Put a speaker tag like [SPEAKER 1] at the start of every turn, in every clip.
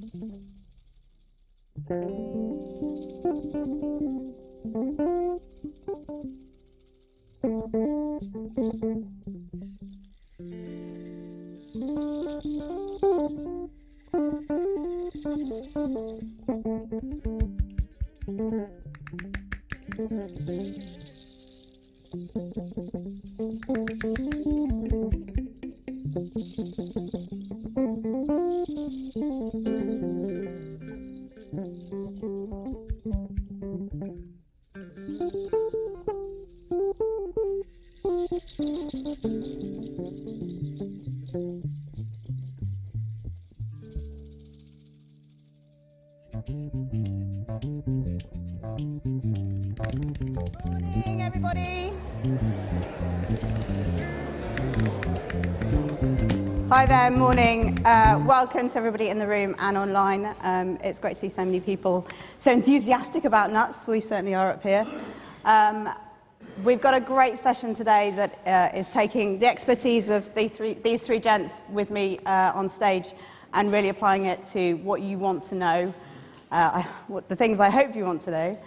[SPEAKER 1] Morning, everybody. Hi there, morning. Welcome to everybody in the room and online. It's great to see so many people so enthusiastic about nuts. We certainly are up here. We've got a great session today that is taking the expertise of these three gents with me on stage and really applying it to what you want to know, the things I hope you want to know.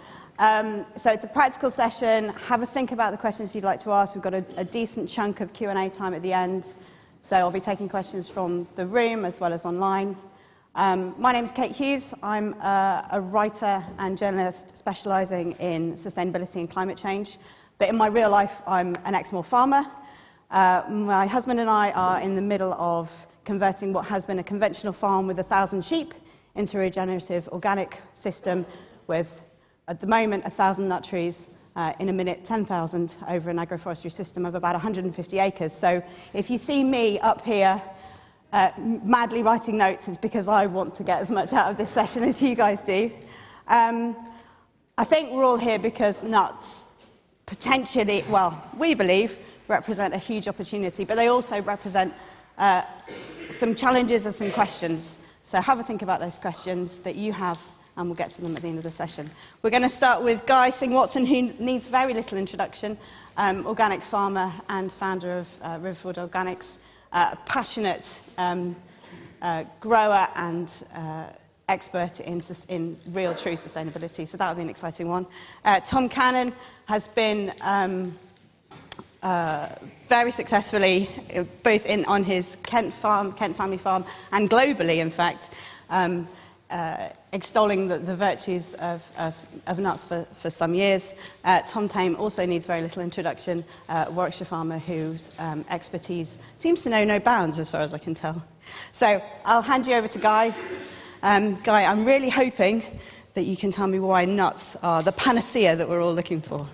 [SPEAKER 1] So it's a practical session. Have a think about the questions you'd like to ask. We've got a decent chunk of Q&A time at the end. So I'll be taking questions from the room as well as online. My name is Kate Hughes. I'm a writer and journalist specialising in sustainability and climate change. But in my real life, I'm an Exmoor farmer. My husband and I are in the middle of converting what has been a conventional farm with 1,000 sheep into a regenerative organic system with, at the moment, 1,000 nut trees, in a minute 10,000 over an agroforestry system of about 150 acres. So if you see me up here madly writing notes, it's because I want to get as much out of this session as you guys do. I think we're all here because nuts potentially, well, we believe, represent a huge opportunity, but they also represent some challenges and some questions. So have a think about those questions that you have, and we'll get to them at the end of the session. We're going to start with Guy Singh-Watson, who needs very little introduction, organic farmer and founder of Riverford Organics, passionate grower and expert in real, true sustainability. So that'll be an exciting one. Tom Cannon has been very successfly, both on his Kent family farm and globally, in fact, extolling the virtues of nuts for some years. Tom Tame also needs very little introduction, Warwickshire farmer whose expertise seems to know no bounds as far as I can tell. So I'll hand you over to Guy. Guy, I'm really hoping that you can tell me why nuts are the panacea that we're all looking for.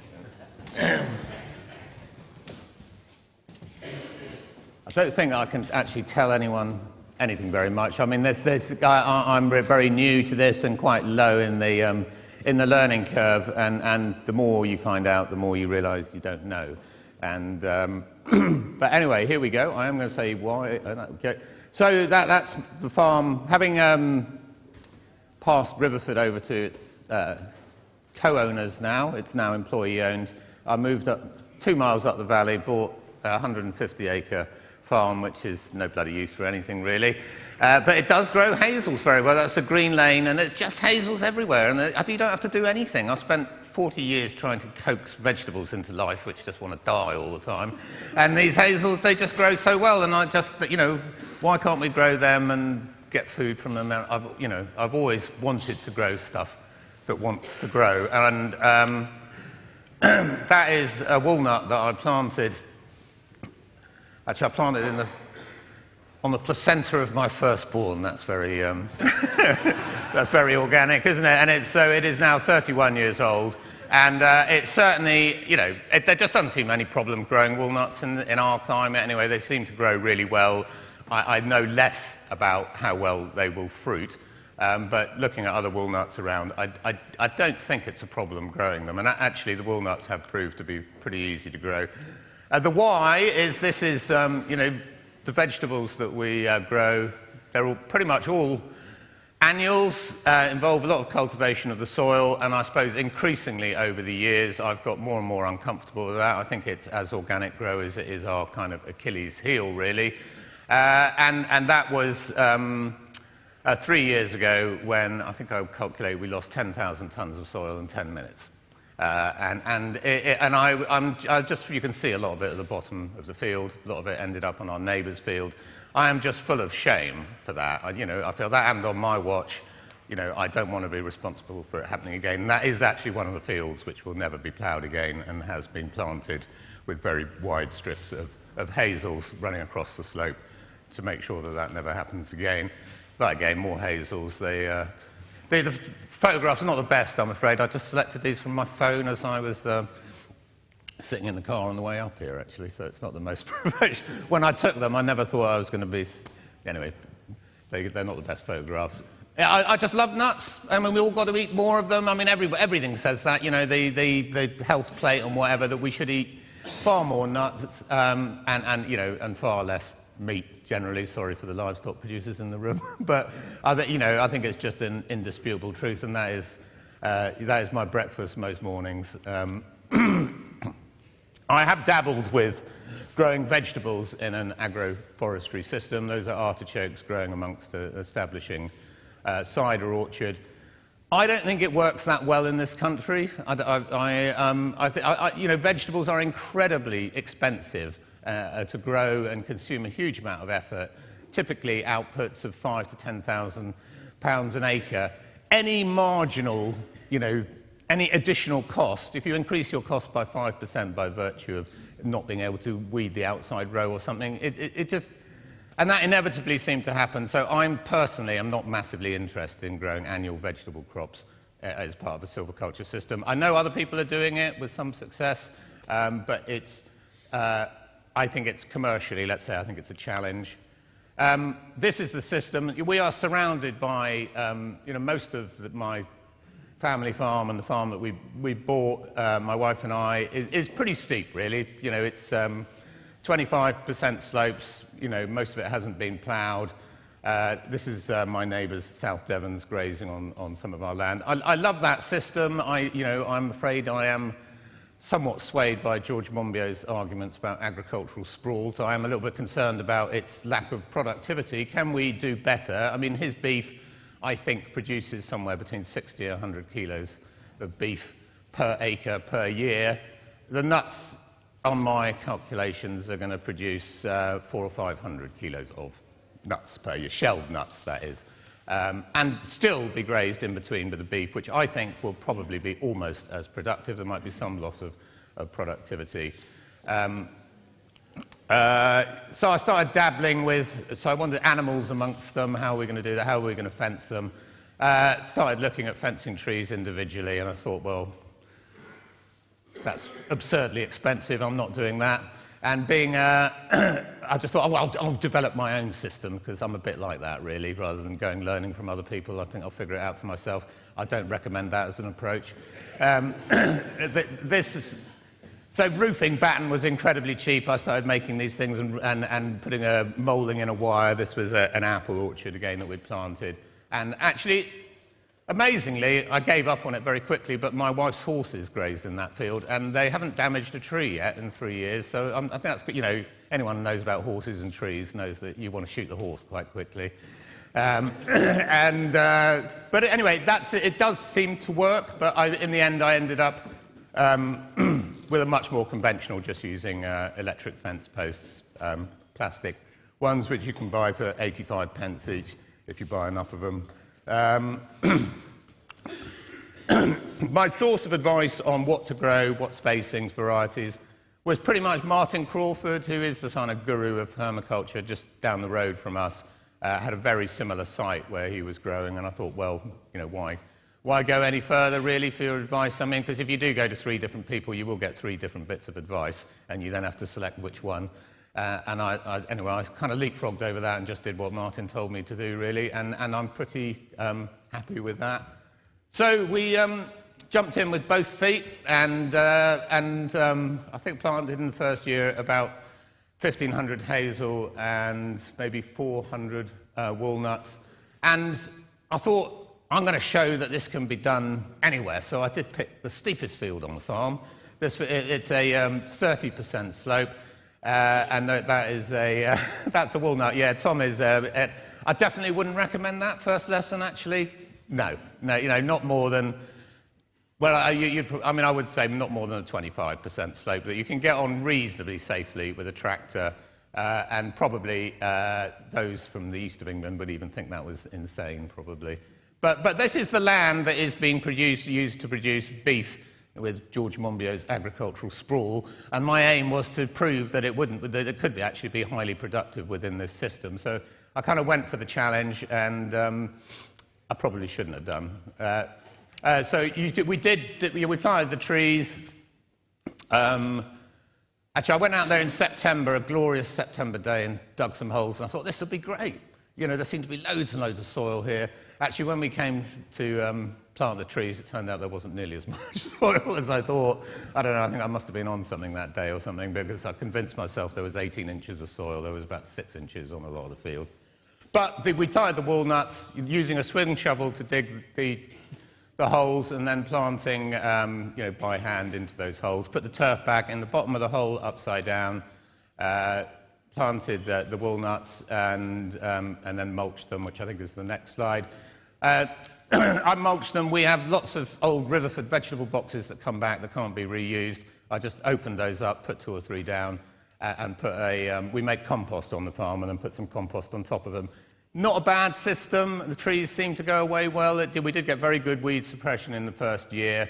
[SPEAKER 2] I don't think I can actually tell anyone anything very much. I mean, I'm very new to this and quite low in the learning curve, and the more you find out, the more you realise you don't know. And but anyway, here we go. I am going to say why. Okay. So that's the farm. Having passed Riverford over to its co-owners now, it's now employee-owned. I moved up 2 miles up the valley, bought a 150-acre farm, which is no bloody use for anything really, but it does grow hazels very well. That's a green lane, and it's just hazels everywhere, and you don't have to do anything. I've spent 40 years trying to coax vegetables into life which just want to die all the time, and these hazels, they just grow so well, and I just, why can't we grow them and get food from them? I've always wanted to grow stuff that wants to grow, and that is a walnut that I planted. Actually, I planted on the placenta of my firstborn. That's very, that's very organic, isn't it? And it is now 31 years old, and it's certainly, there just doesn't seem any problem growing walnuts in our climate. Anyway, they seem to grow really well. I know less about how well they will fruit, but looking at other walnuts around, I don't think it's a problem growing them. And actually, the walnuts have proved to be pretty easy to grow. The why is the vegetables that we grow, they're all pretty much all annuals, involve a lot of cultivation of the soil, and I suppose increasingly over the years I've got more and more uncomfortable with that. I think it's, as organic growers, it is our kind of Achilles heel really, and that was 3 years ago when I think I calculated we lost 10,000 tons of soil in 10 minutes. Just, you can see a lot of it at the bottom of the field. A lot of it ended up on our neighbour's field. I am just full of shame for that. I feel that happened on my watch. I don't want to be responsible for it happening again. And that is actually one of the fields which will never be ploughed again and has been planted with very wide strips of hazels running across the slope to make sure that that never happens again. But again, more hazels. The photographs are not the best, I'm afraid. I just selected these from my phone as I was sitting in the car on the way up here, actually, so it's not the most professional. When I took them, I never thought I was going to be... Anyway, they're not the best photographs. I just love nuts. I mean, we all got to eat more of them. I mean, everything says that, the health plate and whatever, that we should eat far more nuts and far less meat generally. Sorry for the livestock producers in the room, but I think it's just an indisputable truth, and that is my breakfast most mornings. I have dabbled with growing vegetables in an agroforestry system. Those are artichokes growing amongst establishing cider orchard. I don't think it works that well in this country. Vegetables are incredibly expensive to grow and consume a huge amount of effort, typically outputs of £5,000 to £10,000 an acre. Any marginal, any additional cost, if you increase your cost by 5% by virtue of not being able to weed the outside row or something, it just... And that inevitably seemed to happen. So I'm not massively interested in growing annual vegetable crops as part of a silviculture system. I know other people are doing it with some success, but I think it's commercially, let's say, I think it's a challenge. This is the system. We are surrounded by, most of my family farm and the farm that we bought, my wife and I, is pretty steep, really. It's 25% slopes. Most of it hasn't been ploughed. This is my neighbours, South Devon's, grazing on some of our land. I love that system. I'm afraid I am somewhat swayed by George Monbiot's arguments about agricultural sprawl, so I am a little bit concerned about its lack of productivity. Can we do better? I mean, his beef, I think, produces somewhere between 60 and 100 kilos of beef per acre per year. The nuts, on my calculations, are going to produce 400 or 500 kilos of nuts per year, shelled nuts, that is, and still be grazed in between with the beef, which I think will probably be almost as productive. There might be some loss of productivity. So I started dabbling so I wanted animals amongst them. How are we going to do that? How are we going to fence them? Started looking at fencing trees individually, and I thought, well, that's absurdly expensive. I'm not doing that. And I just thought, I'll develop my own system, because I'm a bit like that, really, rather than learning from other people. I think I'll figure it out for myself. I don't recommend that as an approach. So roofing batten was incredibly cheap. I started making these things and putting a moulding in a wire. This was an apple orchard, again, that we'd planted. And actually, amazingly, I gave up on it very quickly, but my wife's horses grazed in that field, and they haven't damaged a tree yet in 3 years. So I think that's good. Anyone who knows about horses and trees knows that you want to shoot the horse quite quickly. But anyway, it does seem to work, but in the end I ended up with a much more conventional, just using electric fence posts, plastic ones, which you can buy for 85 pence each if you buy enough of them. My source of advice on what to grow, what spacings, varieties, was pretty much Martin Crawford, who is the kind of guru of permaculture just down the road from us. Had a very similar site where he was growing, and I thought, well, why go any further, really, for your advice? I mean, because if you do go to 3 different people, you will get 3 different bits of advice, and you then have to select which one. Anyway, I kind of leapfrogged over that and just did what Martin told me to do, really, and I'm pretty happy with that. So we jumped in with both feet, and I think planted in the first year about 1,500 hazel and maybe 400 walnuts. And I thought, I'm going to show that this can be done anywhere. So I did pick the steepest field on the farm. It's a 30% slope, and that is that's a walnut. Yeah, Tom is. I definitely wouldn't recommend that first lesson, actually. No, not more than, well, I mean, I would say not more than a 25% slope that you can get on reasonably safely with a tractor, and probably those from the east of England would even think that was insane, probably. But this is the land that is being used to produce beef with George Monbiot's agricultural sprawl, and my aim was to prove that that it could actually be highly productive within this system. So I kind of went for the challenge, and I probably shouldn't have done. So we planted the trees. Actually, I went out there in September, a glorious September day, and dug some holes, and I thought this would be great. There seemed to be loads and loads of soil here. Actually, when we came to plant the trees, it turned out there wasn't nearly as much soil as I thought. I don't know, I think I must have been on something that day or something, because I convinced myself there was 18 inches of soil. There was about 6 inches on a lot of the field. But we planted the walnuts using a swing shovel to dig the holes, and then planting by hand into those holes. Put the turf back in the bottom of the hole upside down, planted the walnuts, and then mulched them, which I think is the next slide. I mulched them. We have lots of old Riverford vegetable boxes that come back that can't be reused. I just opened those up, put 2 or 3 down, and put we make compost on the farm, and then put some compost on top of them. Not a bad system. The trees seem to go away well. We did get very good weed suppression in the first year.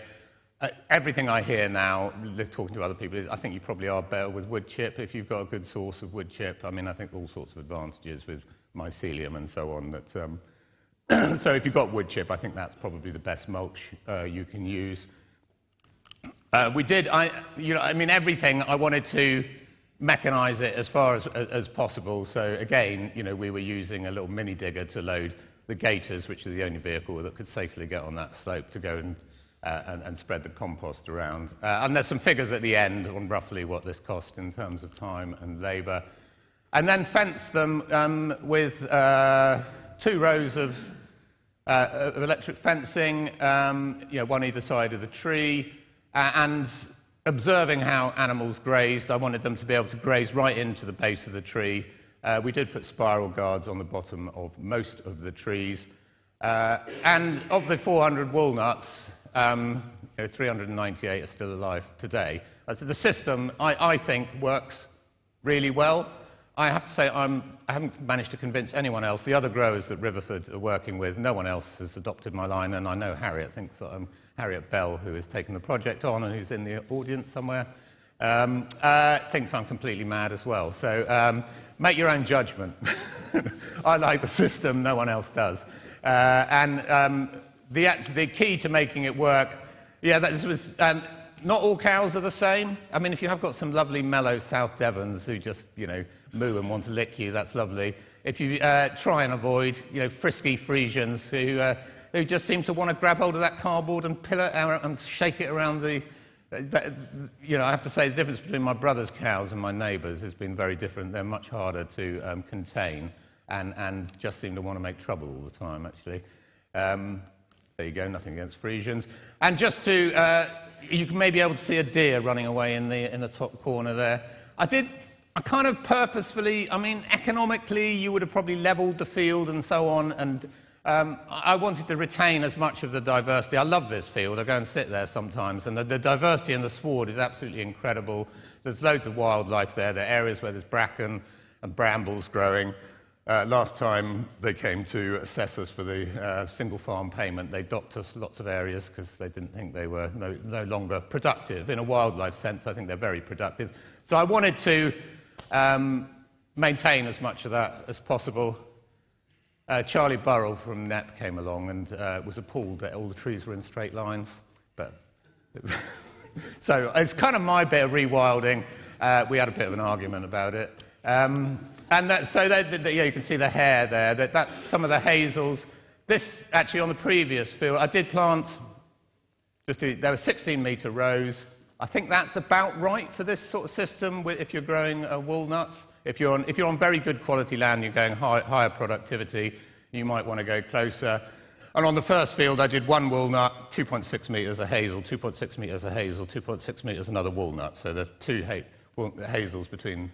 [SPEAKER 2] Everything I hear now, talking to other people, is I think you probably are better with wood chip if you've got a good source of wood chip. I mean, I think all sorts of advantages with mycelium and so on. So if you've got wood chip, I think that's probably the best mulch you can use. Everything I wanted to mechanize it as far as possible. So again, we were using a little mini digger to load the gators, which are the only vehicle that could safely get on that slope to go and spread the compost around. And there's some figures at the end on roughly what this cost in terms of time and labour. And then fence them with 2 rows of electric fencing, one either side of the tree, and observing how animals grazed. I wanted them to be able to graze right into the base of the tree. We did put spiral guards on the bottom of most of the trees. And of the 400 walnuts, 398 are still alive today. So the system, I think, works really well. I have to say I haven't managed to convince anyone else. The other growers that Riverford are working with, no one else has adopted my line, and I know Harriet thinks that Harriet Bell, who has taken the project on and who's in the audience somewhere, thinks I'm completely mad as well. So make your own judgment. I like the system, no one else does. The key to making it work, not all cows are the same. I mean, if you have got some lovely mellow South Devons who just, moo and want to lick you, that's lovely. If you try and avoid, frisky Frisians who just seem to want to grab hold of that cardboard and pill it out and shake it around I have to say the difference between my brother's cows and my neighbours has been very different. They're much harder to contain and just seem to want to make trouble all the time, actually. There you go, nothing against Frisians. And just to, you can maybe be able to see a deer running away in the top corner there. I kind of purposefully, economically, you would have probably levelled the field and so on, and I wanted to retain as much of the diversity. I love this field. I go and sit there sometimes, and the diversity in the sward is absolutely incredible. There's loads of wildlife there. There are areas where there's bracken and brambles growing. Last time they came to assess us for the single farm payment, they docked us lots of areas because they didn't think they were no longer productive. In a wildlife sense, I think they're very productive. So I wanted to maintain as much of that as possible. Charlie Burrell from NEP came along and was appalled that all the trees were in straight lines. So it's kind of my bit of rewilding. We had a bit of an argument about it. You can see the hair there. That's some of the hazels. This, actually, on the previous field, I did plant, there were 16-metre rows. I think that's about right for this sort of system if you're growing walnuts. If you're on very good quality land, you're going higher productivity, you might want to go closer. And on the first field, I did 1 walnut, 2.6 metres a hazel, 2.6 metres a hazel, 2.6 metres another walnut. So there are 2 hazels between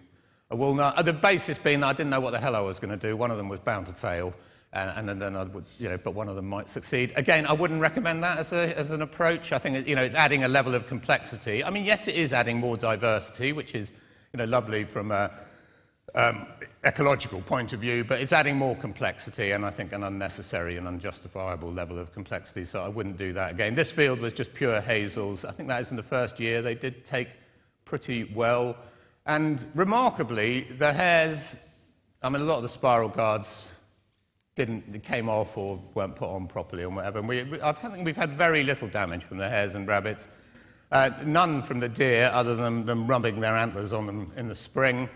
[SPEAKER 2] walnut. The basis being that I didn't know what the hell I was going to do. One of them was bound to fail, and then I would, but one of them might succeed. Again, I wouldn't recommend that as an approach. I think it's adding a level of complexity. I mean, yes, it is adding more diversity, which is lovely from a ecological point of view, but it's adding more complexity, and I think an unnecessary and unjustifiable level of complexity, so I wouldn't do that again. This field was just pure hazels. I think that was in the first year. They did take pretty well, and remarkably, the hares, I mean, a lot of the spiral guards came off or weren't put on properly or whatever, and I think we've had very little damage from the hares and rabbits. None from the deer, other than them rubbing their antlers on them in the spring.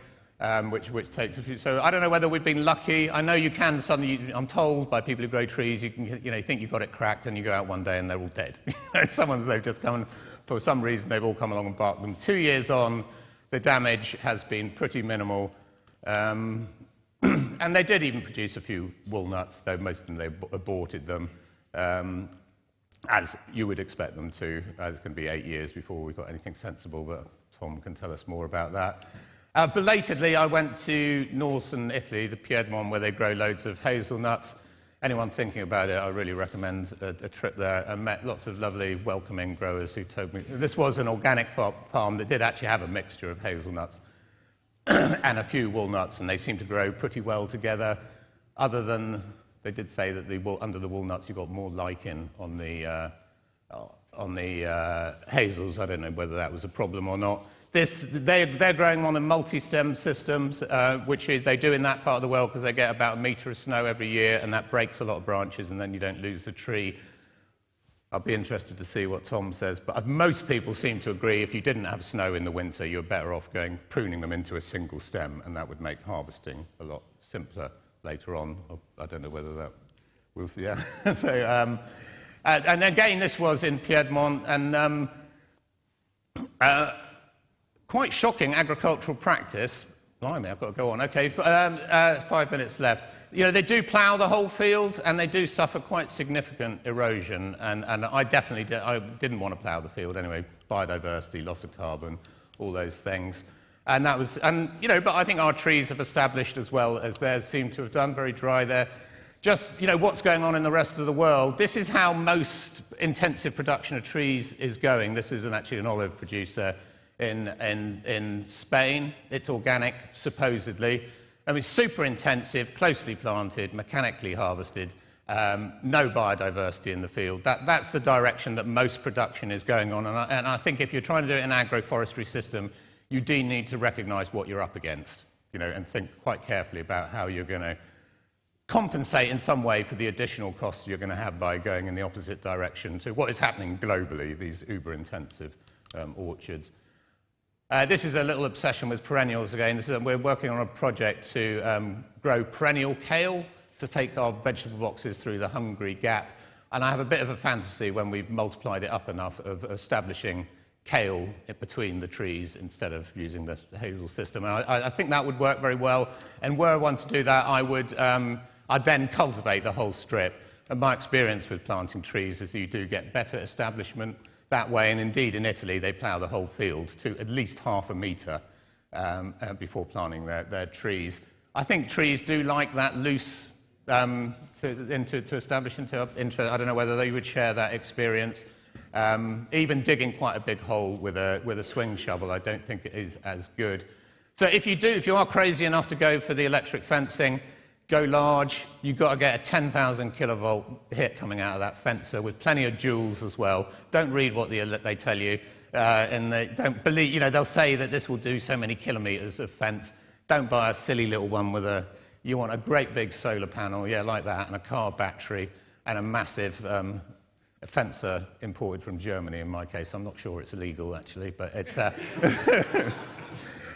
[SPEAKER 2] Which takes a few. So I don't know whether we've been lucky. I know you can suddenly, I'm told by people who grow trees, you can, think you've got it cracked, and you go out one day and they're all dead. They've just come, for some reason, they've all come along and barked them. 2 years on, the damage has been pretty minimal. And they did even produce a few walnuts, though most of them, they aborted them, as you would expect them to. It's going to be 8 years before we've got anything sensible, but Tom can tell us more about that. Belatedly, I went to northern Italy, the Piedmont, where they grow loads of hazelnuts. Anyone thinking about it, I really recommend a trip there. I met lots of lovely, welcoming growers who told me this was an organic farm that did actually have a mixture of hazelnuts and a few walnuts, and they seemed to grow pretty well together. Other than they did say that under the walnuts you got more lichen on the hazels. I don't know whether that was a problem or not. They're growing on a multi-stem systems, which they do in that part of the world because they get about 1 metre of snow every year, and that breaks a lot of branches, and then you don't lose the tree. I'll be interested to see what Tom says, but most people seem to agree if you didn't have snow in the winter, you're better off pruning them into a single stem, and that would make harvesting a lot simpler later on. I don't know whether that... We'll see, yeah. So, and again, this was in Piedmont, and quite shocking agricultural practice. Blimey, I've got to go on. Okay, 5 minutes left. They do plough the whole field, and they do suffer quite significant erosion. And I definitely didn't want to plough the field anyway. Biodiversity, loss of carbon, all those things. And that was, but I think our trees have established as well as theirs seem to have done. Very dry there. Just, what's going on in the rest of the world. This is how most intensive production of trees is going. This is actually an olive producer in Spain. It's organic, supposedly. I mean, super intensive, closely planted, mechanically harvested, no biodiversity in the field. That's the direction that most production is going on. And I think if you're trying to do it in an agroforestry system, you do need to recognise what you're up against, and think quite carefully about how you're going to compensate in some way for the additional costs you're going to have by going in the opposite direction to what is happening globally, these uber-intensive orchards. This is a little obsession with perennials again. We're working on a project to grow perennial kale to take our vegetable boxes through the Hungary gap. And I have a bit of a fantasy when we've multiplied it up enough of establishing kale between the trees instead of using the hazel system. And I think that would work very well. And were I want to do that, I'd then cultivate the whole strip. And my experience with planting trees is that you do get better establishment that way, and indeed in Italy they plough the whole field to at least 0.5 metre before planting their trees. I think trees do like that loose to establish into. I don't know whether they would share that experience. Even digging quite a big hole with a swing shovel, I don't think it is as good. So if you are crazy enough to go for the electric fencing, go large. You've got to get a 10,000 kilovolt hit coming out of that fencer with plenty of joules as well. Don't read what they tell you, and they don't believe. They'll say that this will do so many kilometres of fence. Don't buy a silly little one you want a great big solar panel, yeah, like that, and a car battery, and a massive fencer imported from Germany. In my case, I'm not sure it's illegal actually, but it's.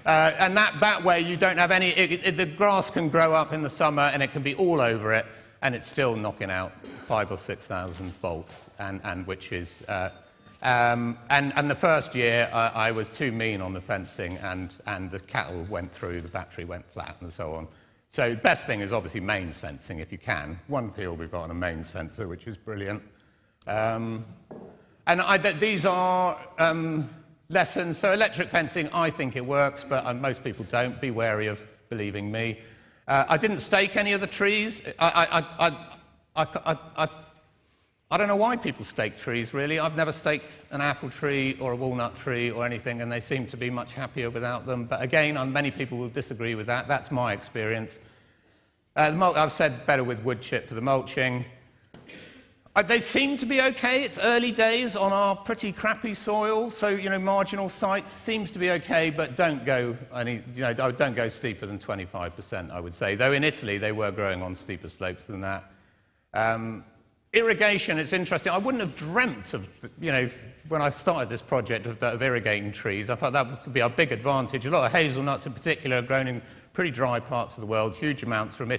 [SPEAKER 2] And that way you don't have any... the grass can grow up in the summer and it can be all over it, and it's still knocking out 5,000 or 6,000 volts, and which is... and the first year I was too mean on the fencing, and the cattle went through, the battery went flat, and so on. So best thing is obviously mains fencing if you can. One field we've got on a mains fencer, which is brilliant. And these are... lessons. So electric fencing, I think it works, but most people don't. Be wary of believing me. I didn't stake any of the trees. I don't know why people stake trees, really. I've never staked an apple tree or a walnut tree or anything, and they seem to be much happier without them. But again, many people will disagree with that. That's my experience. I've said better with wood chip for the mulching. They seem to be okay. It's early days on our pretty crappy soil, so marginal sites seems to be okay, but don't go don't go steeper than 25%, I would say. Though in Italy they were growing on steeper slopes than that. Irrigation, it's interesting. I wouldn't have dreamt of, when I started this project of irrigating trees. I thought that would be a big advantage. A lot of hazelnuts in particular are grown in pretty dry parts of the world, huge amounts from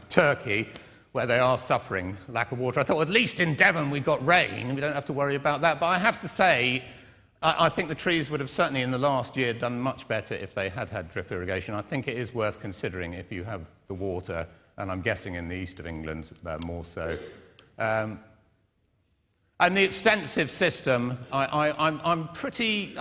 [SPEAKER 2] Turkey, where they are suffering lack of water. I thought at least in Devon we got rain, we don't have to worry about that. But I have to say, I think the trees would have certainly in the last year done much better if they had had drip irrigation. I think it is worth considering if you have the water, and I'm guessing in the east of England more so. And the extensive system, I'm pretty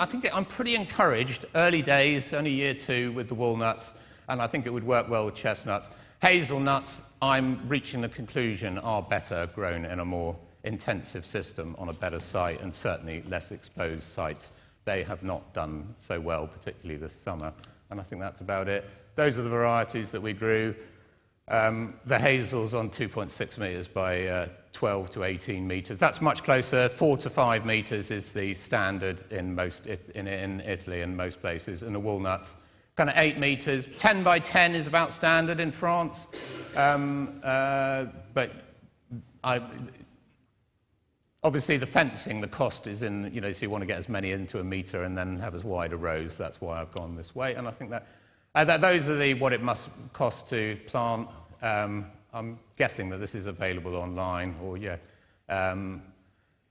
[SPEAKER 2] encouraged. Early days, only year 2 with the walnuts, and I think it would work well with chestnuts. Hazelnuts, I'm reaching the conclusion, are better grown in a more intensive system on a better site, and certainly less exposed sites. They have not done so well, particularly this summer, and I think that's about it. Those are the varieties that we grew. The hazels on 2.6 metres by 12 to 18 metres. That's much closer. 4 to 5 metres is the standard in Italy and most places, and the walnuts kind of 8 metres. 10 by 10 is about standard in France. But obviously the fencing, the cost is in, so you want to get as many into a metre and then have as wide a rows. That's why I've gone this way. And I think that those are what it must cost to plant. I'm guessing that this is available online, or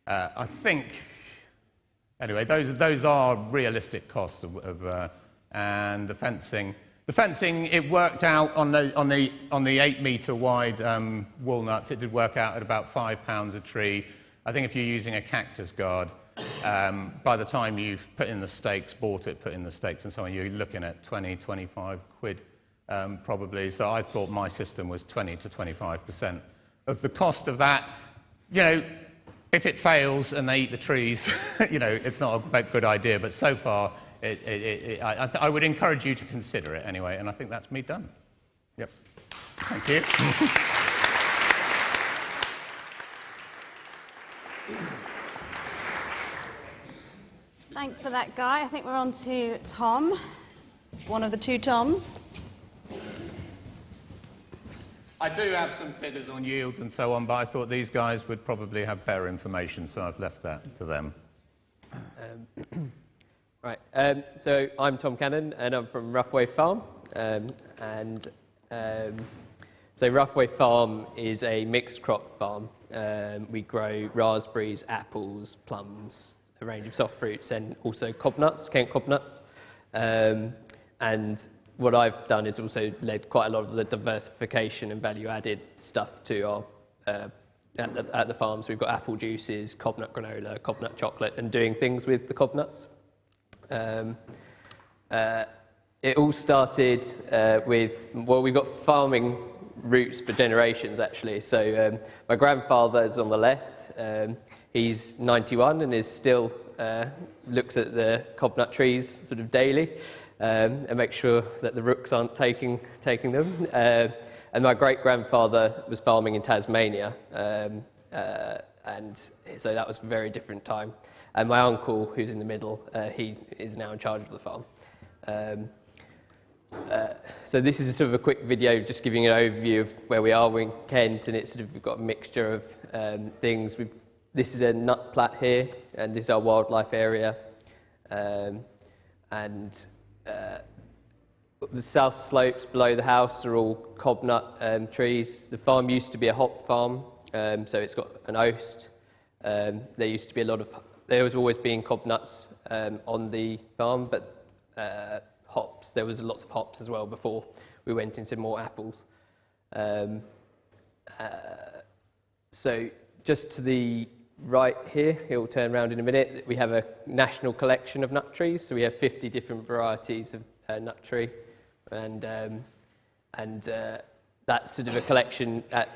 [SPEAKER 2] I think, anyway, those are realistic costs and the fencing. The fencing, it worked out on the 8 metre wide walnuts. It did work out at about £5 a tree. I think if you're using a cactus guard, by the time you've put in the stakes, bought it, put in the stakes and so on, you're looking at 20, 25 quid probably. So I thought my system was 20 to 25% of the cost of that. If it fails and they eat the trees, it's not a good idea. But so far, I would encourage you to consider it anyway, and I think that's me done. Yep. Thank you.
[SPEAKER 1] Thanks for that, Guy. I think we're on to Tom, one of the two Toms.
[SPEAKER 2] I do have some figures on yields and so on, but I thought these guys would probably have better information, so I've left that to them.
[SPEAKER 3] Right, so I'm Tom Cannon, and I'm from Roughway Farm. So Roughway Farm is a mixed crop farm. We grow raspberries, apples, plums, a range of soft fruits, and also cob nuts, Kent cob nuts. And what I've done is also led quite a lot of the diversification and value-added stuff to our at the farm. So we've got apple juices, cob nut granola, cob nut chocolate, and doing things with the cob nuts. It all started with, we've got farming roots for generations, actually. So my grandfather's on the left. He's 91 and is still looks at the cob nut trees sort of daily and makes sure that the rooks aren't taking them. And my great-grandfather was farming in Tasmania, and so that was a very different time. And my uncle, who's in the middle, he is now in charge of the farm. So this is a sort of a quick video just giving an overview of where we are in Kent, and it's sort of, we've got a mixture of things. This is a nut plat here, and this is our wildlife area. The south slopes below the house are all cob nut trees. The farm used to be a hop farm, so it's got an oast. There used to be there was always been cob nuts on the farm, but hops. There was lots of hops as well before we went into more apples. So just to the right here, it will turn around in a minute. We have a national collection of nut trees, so we have 50 different varieties of nut tree, and that's sort of a collection at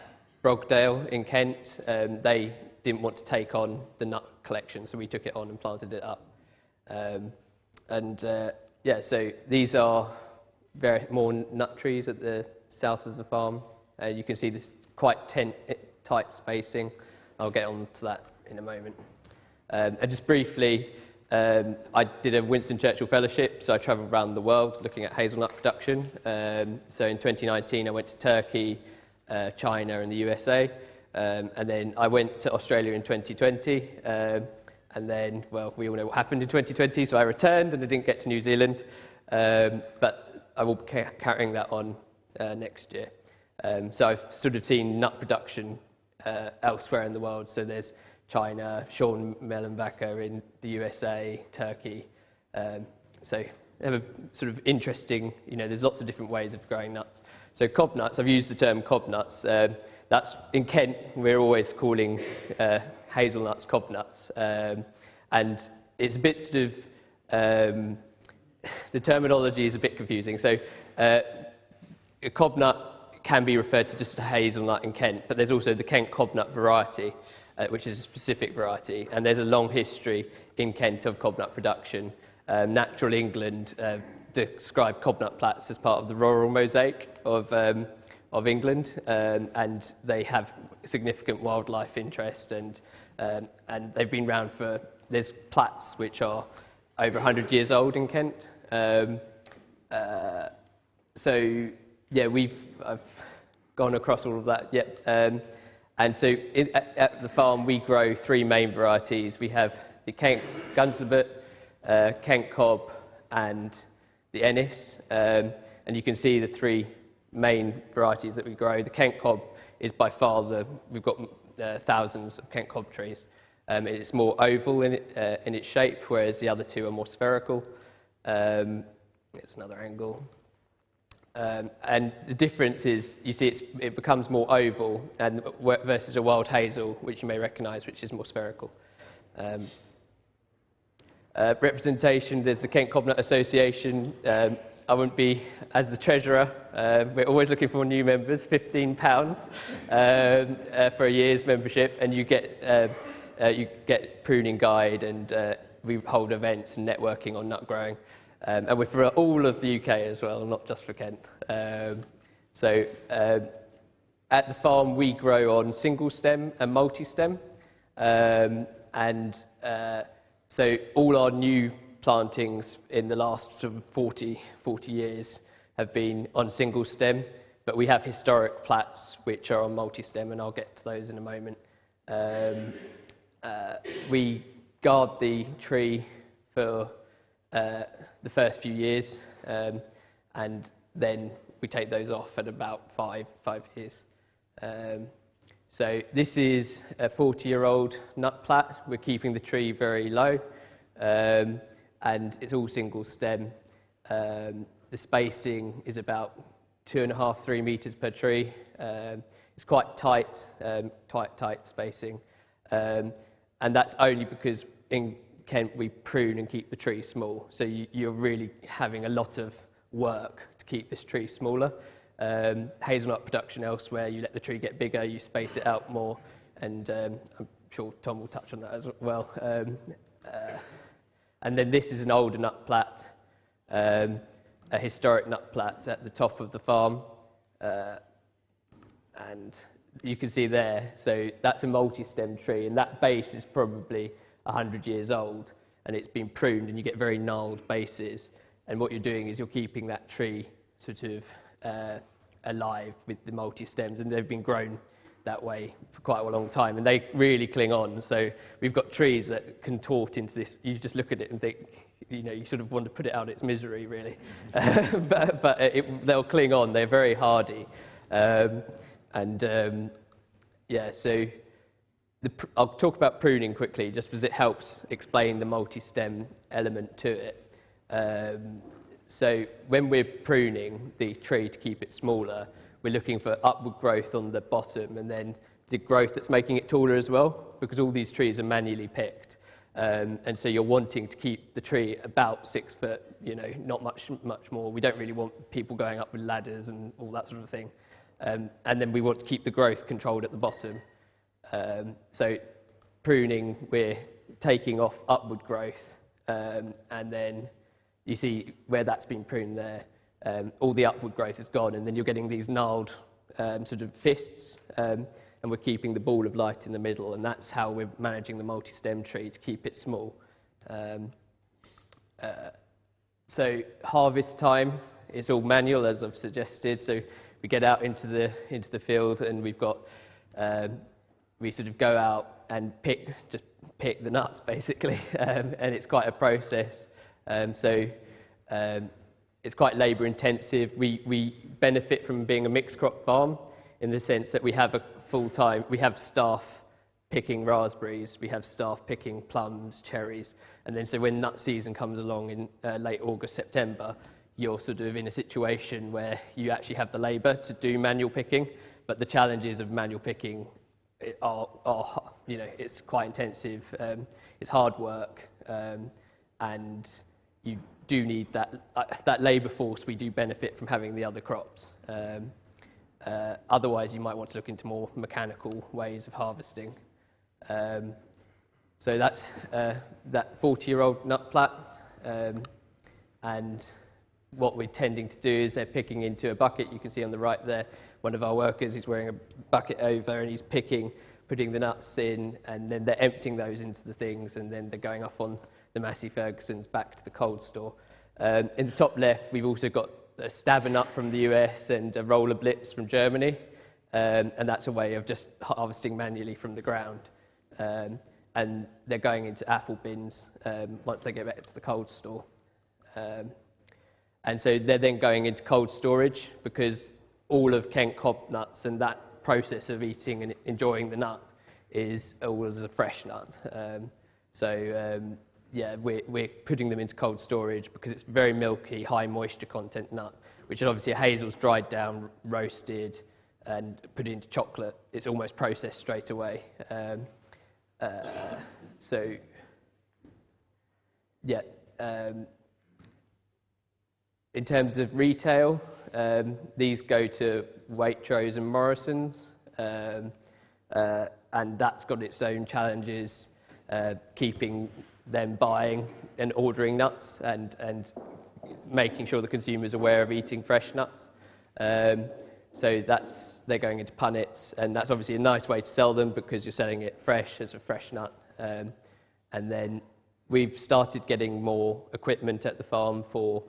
[SPEAKER 3] Brogdale in Kent. They didn't want to take on the nut collection, so we took it on and planted it up. Yeah, so these are more nut trees at the south of the farm. You can see this quite tight spacing. I'll get on to that in a moment. And just briefly, I did a Winston Churchill Fellowship, so I travelled around the world looking at hazelnut production. So in 2019, I went to Turkey, China, and the USA. And then I went to Australia in 2020. And then, well, we all know what happened in 2020, so I returned and I didn't get to New Zealand. But I will be carrying that on next year. So I've sort of seen nut production elsewhere in the world. So there's China, Sean Mellenbacher in the USA, Turkey. So they have a sort of interesting, there's lots of different ways of growing nuts. So cob nuts, I've used the term cob nuts. That's in Kent, we're always calling hazelnuts cob nuts. And it's a bit sort of, the terminology is a bit confusing. So a cob nut can be referred to just a hazelnut in Kent, but there's also the Kent cob nut variety, which is a specific variety. And there's a long history in Kent of cob nut production. Natural England described cob nut plats as part of the rural mosaic of England, and they have significant wildlife interest, and they've been around for, there's plats which are over 100 years old in Kent. So yeah, I've gone across all of that. Yep. And so at the farm, we grow 3 main varieties. We have the Kent Gunslebut, Kent Cob, and the Ennis. And you can see the 3 main varieties that we grow. The Kent Cob is by far we've got thousands of Kent Cob trees. It's more oval in its shape, whereas the other 2 are more spherical. It's another angle. And the difference is, you see, it becomes more oval versus a wild hazel, which you may recognise, which is more spherical. Representation, there's the Kent Cob Nut Association. I wouldn't be, as the treasurer, we're always looking for new members, £15 for a year's membership, and you get pruning guide, and we hold events and networking on nut growing. And we're for all of the UK as well, not just for Kent. So at the farm, we grow on single stem and multi-stem. So all our new plantings in the last sort of 40 years have been on single stem, but we have historic plats which are on multi-stem, and I'll get to those in a moment. We guard the tree for the first few years, and then we take those off at about five years. So this is a 40-year-old nut plat. We're keeping the tree very low, and it's all single stem. The spacing is about 2.5 to 3 meters per tree. It's quite tight spacing, and that's only because in Kent we prune and keep the tree small. So you're really having a lot of work to keep this tree smaller. Hazelnut production elsewhere, you let the tree get bigger, you space it out more, and I'm sure Tom will touch on that as well. And then this is an older nut plat, a historic nut plat at the top of the farm, and you can see there, so that's a multi-stem tree, and that base is probably 100 years old, and it's been pruned, and you get very gnarled bases, and what you're doing is you're keeping that tree sort of alive with the multi-stems, and they've been grown that way for quite a long time, and they really cling on. So we've got trees that contort into this. You just look at it and think, you sort of want to put it out its misery, really. but they'll cling on. They're very hardy. So I'll talk about pruning quickly, just because it helps explain the multi-stem element to it. So when we're pruning the tree to keep it smaller, we're looking for upward growth on the bottom, and then the growth that's making it taller as well. because all these trees are manually picked. And so you're wanting to keep the tree about 6 foot, you know, not much more. We don't really want people going up with ladders and all that sort of thing. And then we want to keep the growth controlled at the bottom. So pruning, we're taking off upward growth, and then you see where that's been pruned there, all the upward growth is gone, and then you're getting these gnarled sort of fists, and we're keeping the ball of light in the middle, and that's how we're managing the multi-stem tree to keep it small. So harvest time is all manual, as I've suggested. So we get out into the field, and we've got we sort of go out and pick the nuts basically, and it's quite a process. It's quite labour intensive. We benefit from being a mixed crop farm in the sense that we have we have staff picking raspberries, we have staff picking plums, cherries, and then so when nut season comes along in late August, September, you're sort of in a situation where you actually have the labour to do manual picking, but the challenges of manual picking are you know, it's quite intensive, it's hard work, and you do need that labour force. We do benefit from having the other crops. Otherwise, you might want to look into more mechanical ways of harvesting. So that's that 40-year-old nut plat, and what we're tending to do is they're picking into a bucket. You can see on the right there, one of our workers is wearing a bucket over and he's putting the nuts in, and then they're emptying those into the things, and then they're going off on the Massey Ferguson's back to the cold store. In the top left, we've also got a stabber nut from the US and a roller blitz from Germany, and that's a way of just harvesting manually from the ground. And they're going into apple bins once they get back to the cold store. And so they're then going into cold storage, because all of Kent cob nuts and that process of eating and enjoying the nut is always a fresh nut. Yeah, we're putting them into cold storage because it's very milky, high moisture content nut, which obviously hazel's dried down, roasted, and put into chocolate. It's almost processed straight away. In terms of retail, these go to Waitrose and Morrison's, and that's got its own challenges, keeping them buying and ordering nuts and making sure the consumer's aware of eating fresh nuts. So they're going into punnets, and that's obviously a nice way to sell them because you're selling it fresh as a fresh nut. And then we've started getting more equipment at the farm for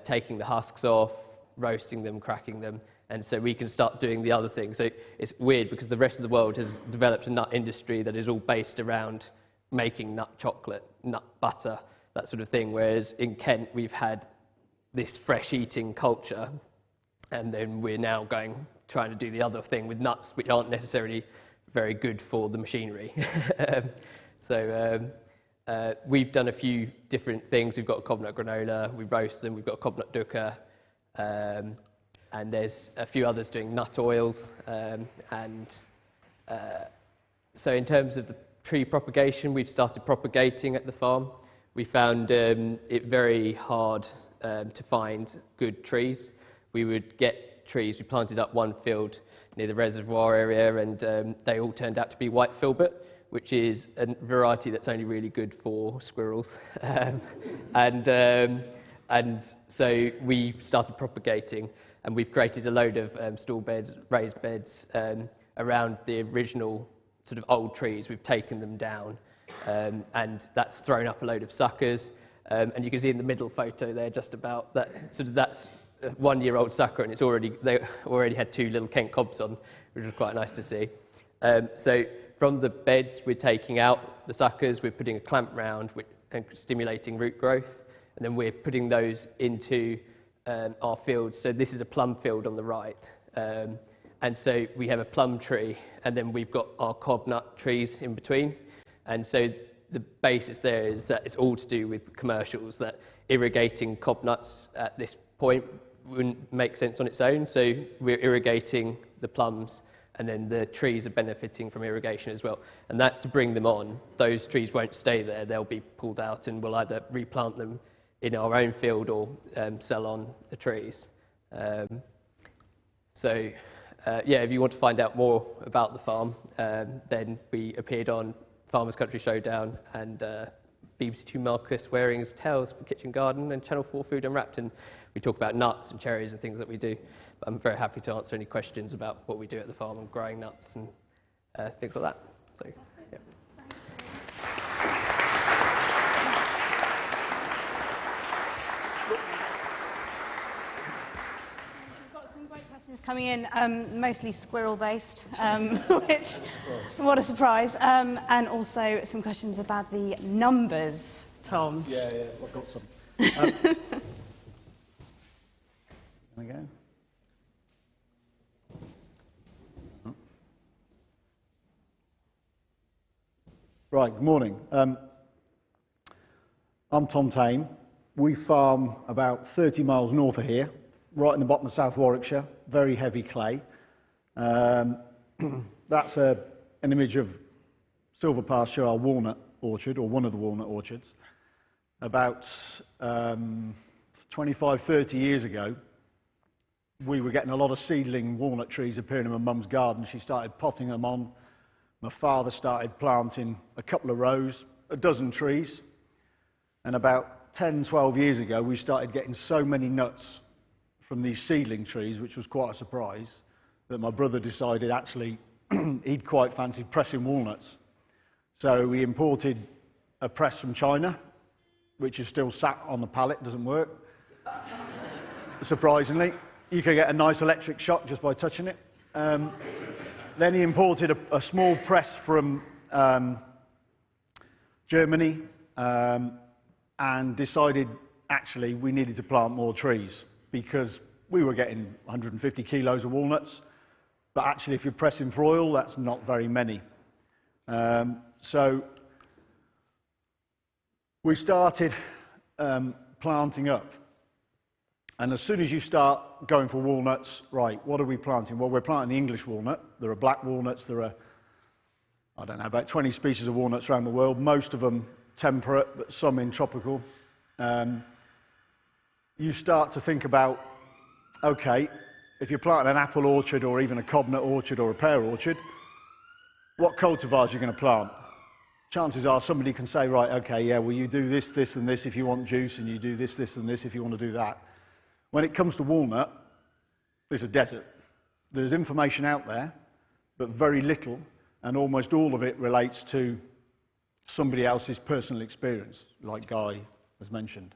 [SPEAKER 3] taking the husks off, roasting them, cracking them, and so we can start doing the other things. So it's weird because the rest of the world has developed a nut industry that is all based around making nut chocolate, nut butter, that sort of thing, whereas in Kent we've had this fresh eating culture, and then we're now trying to do the other thing with nuts, which aren't necessarily very good for the machinery. We've done a few different things. We've got a cob nut granola, we roast them, we've got a cob nut dukkha, and there's a few others doing nut oils. So in terms of the tree propagation, we've started propagating at the farm. We found it very hard to find good trees. We would get trees, we planted up one field near the reservoir area, and they all turned out to be white filbert, which is a variety that's only really good for squirrels. And so we've started propagating, and we've created a load of stall beds, raised beds around the original sort of old trees. We've taken them down, and that's thrown up a load of suckers. And you can see in the middle photo there just about that, sort of that's a 1-year-old sucker, and they already had 2 little Kent cobs on, which was quite nice to see. So from the beds, we're taking out the suckers, we're putting a clamp round and stimulating root growth, and then we're putting those into our fields. So this is a plum field on the right, and so we have a plum tree, and then we've got our cob nut trees in between. And so the basis there is that it's all to do with commercials, that irrigating cob nuts at this point wouldn't make sense on its own, so we're irrigating the plums and then the trees are benefiting from irrigation as well. And that's to bring them on. Those trees won't stay there. They'll be pulled out, and we'll either replant them in our own field or sell on the trees. If you want to find out more about the farm, then we appeared on Farmers Country Showdown and BBC Two Marcus Waring's Tales for Kitchen Garden and Channel 4 Food Unwrapped, and we talk about nuts and cherries and things that we do. But I'm very happy to answer any questions about what we do at the farm and growing nuts and things like that. So, yeah.
[SPEAKER 1] Coming in, mostly squirrel-based, which, what a surprise, and also some questions about the numbers, Tom.
[SPEAKER 4] Yeah, I've got some. There we go. Right, good morning. I'm Tom Tame. We farm about 30 miles north of here, right in the bottom of South Warwickshire, very heavy clay. That's an image of Silver Pasture, our walnut orchard, or one of the walnut orchards. About 25, 30 years ago, we were getting a lot of seedling walnut trees appearing in my mum's garden. She started potting them on. My father started planting a couple of rows, a dozen trees. And about 10, 12 years ago, we started getting so many nuts from these seedling trees, which was quite a surprise, that my brother decided actually he'd quite fancied pressing walnuts. So we imported a press from China, which is still sat on the pallet, doesn't work. Surprisingly, you can get a nice electric shock just by touching it. Then he imported a small press from Germany and decided actually we needed to plant more trees, because we were getting 150 kilos of walnuts, but actually if you're pressing for oil, that's not very many. So we started planting up. And as soon as you start going for walnuts, right, what are we planting? Well, we're planting the English walnut. There are black walnuts. There are, I don't know, about 20 species of walnuts around the world, most of them temperate, but some in tropical. You start to think about, okay, if you're planting an apple orchard or even a cob nut orchard or a pear orchard, what cultivars are you going to plant? Chances are somebody can say, right, okay, yeah, well, you do this, this, and this if you want juice, and you do this, this, and this if you want to do that. When it comes to walnut, it's a desert. There's information out there, but very little, and almost all of it relates to somebody else's personal experience, like Guy has mentioned.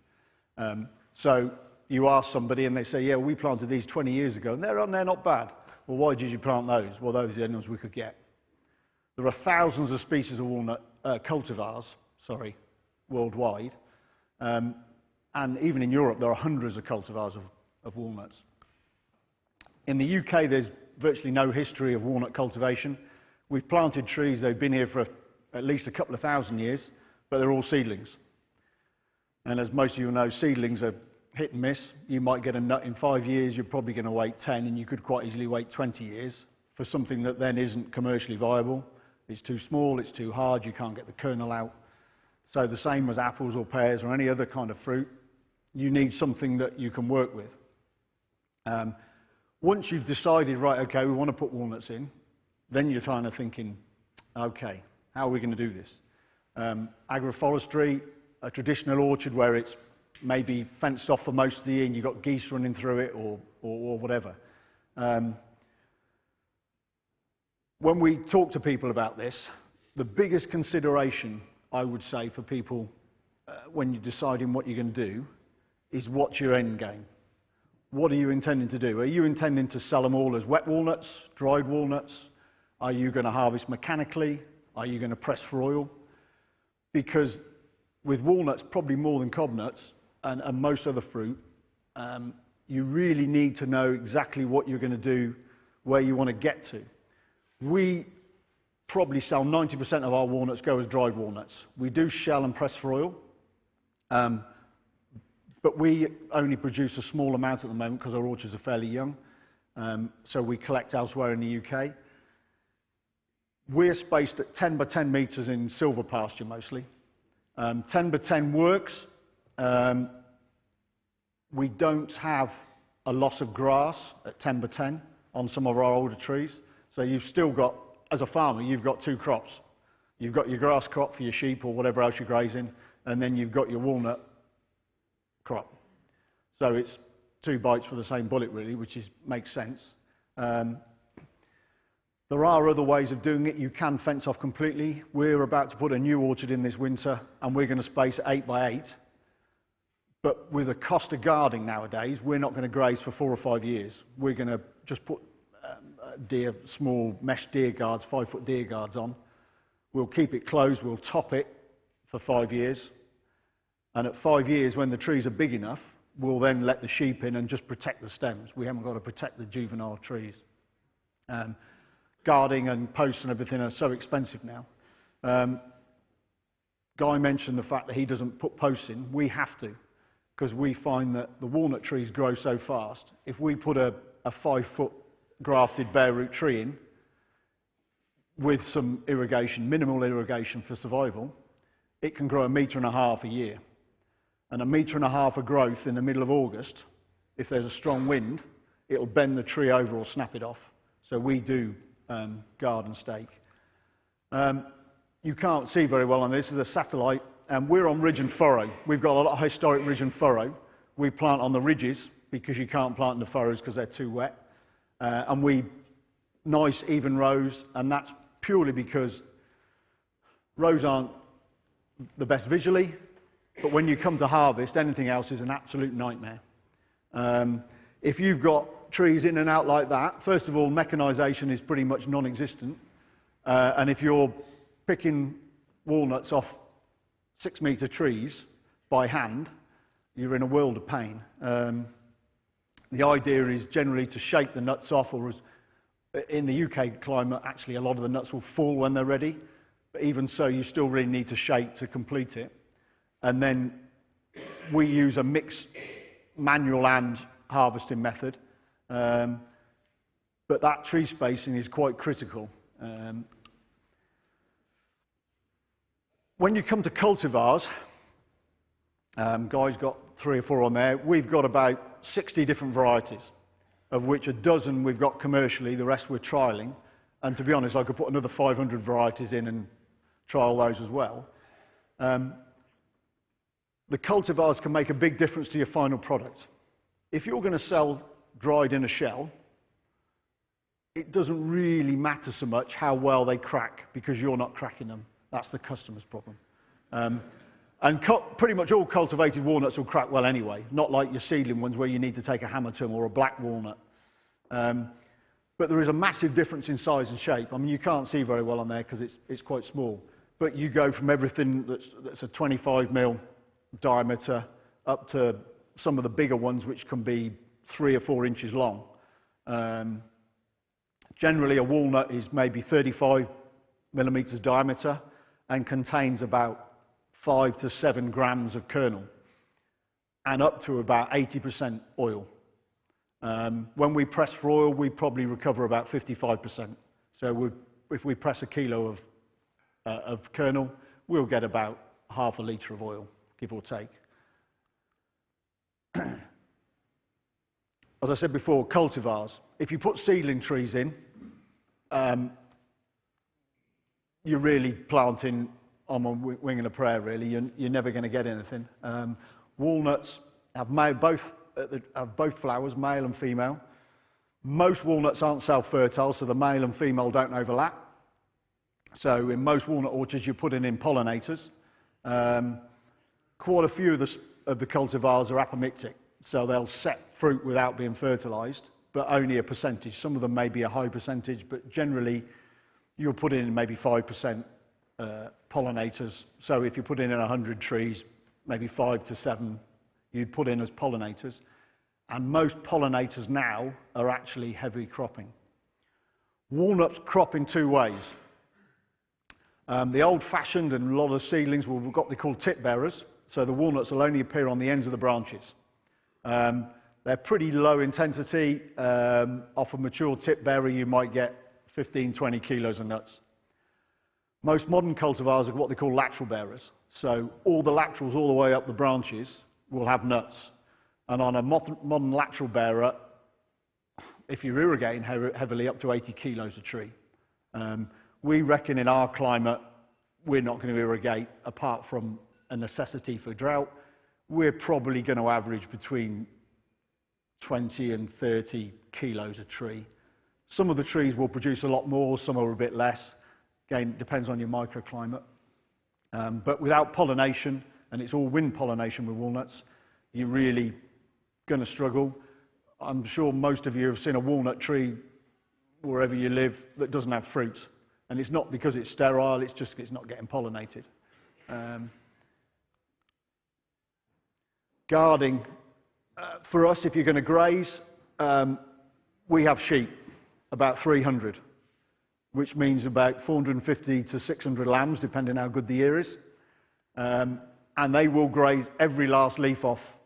[SPEAKER 4] So you ask somebody and they say, yeah, we planted these 20 years ago, and they're not bad. Well, why did you plant those? Well, those are the only ones we could get. There are thousands of species of walnut cultivars, worldwide. And even in Europe, there are hundreds of cultivars of walnuts. In the UK, there's virtually no history of walnut cultivation. We've planted trees, they've been here for at least a couple of thousand years, but they're all seedlings. And as most of you know, seedlings are hit and miss. You might get a nut in 5 years, you're probably going to wait 10, and you could quite easily wait 20 years for something that then isn't commercially viable. It's too small, it's too hard, you can't get the kernel out. So the same as apples or pears or any other kind of fruit, you need something that you can work with. Once you've decided, right, okay, we want to put walnuts in, then you're kind of thinking, okay, how are we going to do this? Agroforestry, a traditional orchard where it's maybe fenced off for most of the year and you've got geese running through it or whatever. When we talk to people about this, the biggest consideration, I would say, for people when you're deciding what you're going to do is what's your end game. What are you intending to do? Are you intending to sell them all as wet walnuts, dried walnuts? Are you going to harvest mechanically? Are you going to press for oil? Because with walnuts, probably more than cob nuts and most other fruit, you really need to know exactly what you're going to do, where you want to get to. We probably sell 90% of our walnuts go as dried walnuts. We do shell and press for oil, but we only produce a small amount at the moment because our orchards are fairly young, so we collect elsewhere in the UK. We're spaced at 10 by 10 metres in silver pasture mostly. 10 by 10 works. We don't have a loss of grass at 10 by 10 on some of our older trees. So you've still got, as a farmer, you've got two crops. You've got your grass crop for your sheep or whatever else you're grazing, and then you've got your walnut crop. So it's two bites for the same bullet, really, which makes sense. There are other ways of doing it. You can fence off completely. We're about to put a new orchard in this winter, and we're going to space 8 by 8. But with the cost of guarding nowadays, we're not going to graze for 4 or 5 years. We're going to just put small mesh deer guards, 5-foot deer guards on. We'll keep it closed. We'll top it for 5 years. And at 5 years, when the trees are big enough, we'll then let the sheep in and just protect the stems. We haven't got to protect the juvenile trees. Guarding and posts and everything are so expensive now. Guy mentioned the fact that he doesn't put posts in. We have to, because we find that the walnut trees grow so fast. If we put a 5-foot grafted bare root tree in with some irrigation, minimal irrigation for survival, it can grow 1.5 meters a year. And 1.5 meters of growth in the middle of August, if there's a strong wind, it'll bend the tree over or snap it off. So we do guard and stake. You can't see very well on this. This is a satellite, and we're on ridge and furrow. We've got a lot of historic ridge and furrow. We plant on the ridges because you can't plant in the furrows because they're too wet. And we nice even rows, and that's purely because rows aren't the best visually, but when you come to harvest, anything else is an absolute nightmare. If you've got trees in and out like that, first of all, mechanisation is pretty much non-existent. And if you're picking walnuts off 6-metre trees by hand, you're in a world of pain. The idea is generally to shake the nuts off, or in the UK climate, actually a lot of the nuts will fall when they're ready. But even so, you still really need to shake to complete it. And then we use a mixed manual and harvesting method. But that tree spacing is quite critical. When you come to cultivars, Guy's got 3 or 4 on there. We've got about 60 different varieties, of which a dozen we've got commercially, the rest we're trialling. And to be honest, I could put another 500 varieties in and trial those as well. The cultivars can make a big difference to your final product. If you're going to sell dried in a shell, it doesn't really matter so much how well they crack because you're not cracking them. That's the customer's problem. And pretty much all cultivated walnuts will crack well anyway, not like your seedling ones where you need to take a hammer to them, or a black walnut. But there is a massive difference in size and shape. I mean, you can't see very well on there because it's quite small. But you go from everything that's a 25mm diameter up to some of the bigger ones, which can be 3 or 4 inches long. Generally, a walnut is maybe 35mm diameter and contains about 5 to 7 grams of kernel and up to about 80% oil. When we press for oil, we probably recover about 55%. So if we press a kilo of kernel, we'll get about half a litre of oil, give or take. As I said before, cultivars. If you put seedling trees in, you're really planting on a wing and a prayer, really. You're never going to get anything. Walnuts have both flowers, male and female. Most walnuts aren't self-fertile, so the male and female don't overlap. So in most walnut orchards, you're putting in pollinators. Quite a few of the cultivars are apomictic, so they'll set fruit without being fertilised, but only a percentage. Some of them may be a high percentage, but generally you'll put in maybe 5% pollinators. So if you put in 100 trees, maybe 5 to 7 you'd put in as pollinators. And most pollinators now are actually heavy cropping. Walnuts crop in 2 ways. The old-fashioned and a lot of seedlings will have got what they call tip bearers, so the walnuts will only appear on the ends of the branches. They're pretty low intensity. Off a mature tip bearer, you might get 15, 20 kilos of nuts. Most modern cultivars are what they call lateral bearers. So all the laterals all the way up the branches will have nuts. And on a modern lateral bearer, if you're irrigating heavily, up to 80 kilos a tree. We reckon in our climate, we're not going to irrigate apart from a necessity for drought. We're probably going to average between 20 and 30 kilos a tree. Some of the trees will produce a lot more, some are a bit less. Again, it depends on your microclimate. But without pollination, and it's all wind pollination with walnuts, you're really going to struggle. I'm sure most of you have seen a walnut tree wherever you live that doesn't have fruit. And it's not because it's sterile, it's just it's not getting pollinated. Guarding. For us, if you're going to graze, we have sheep, about 300, which means about 450 to 600 lambs, depending how good the year is. And they will graze every last leaf off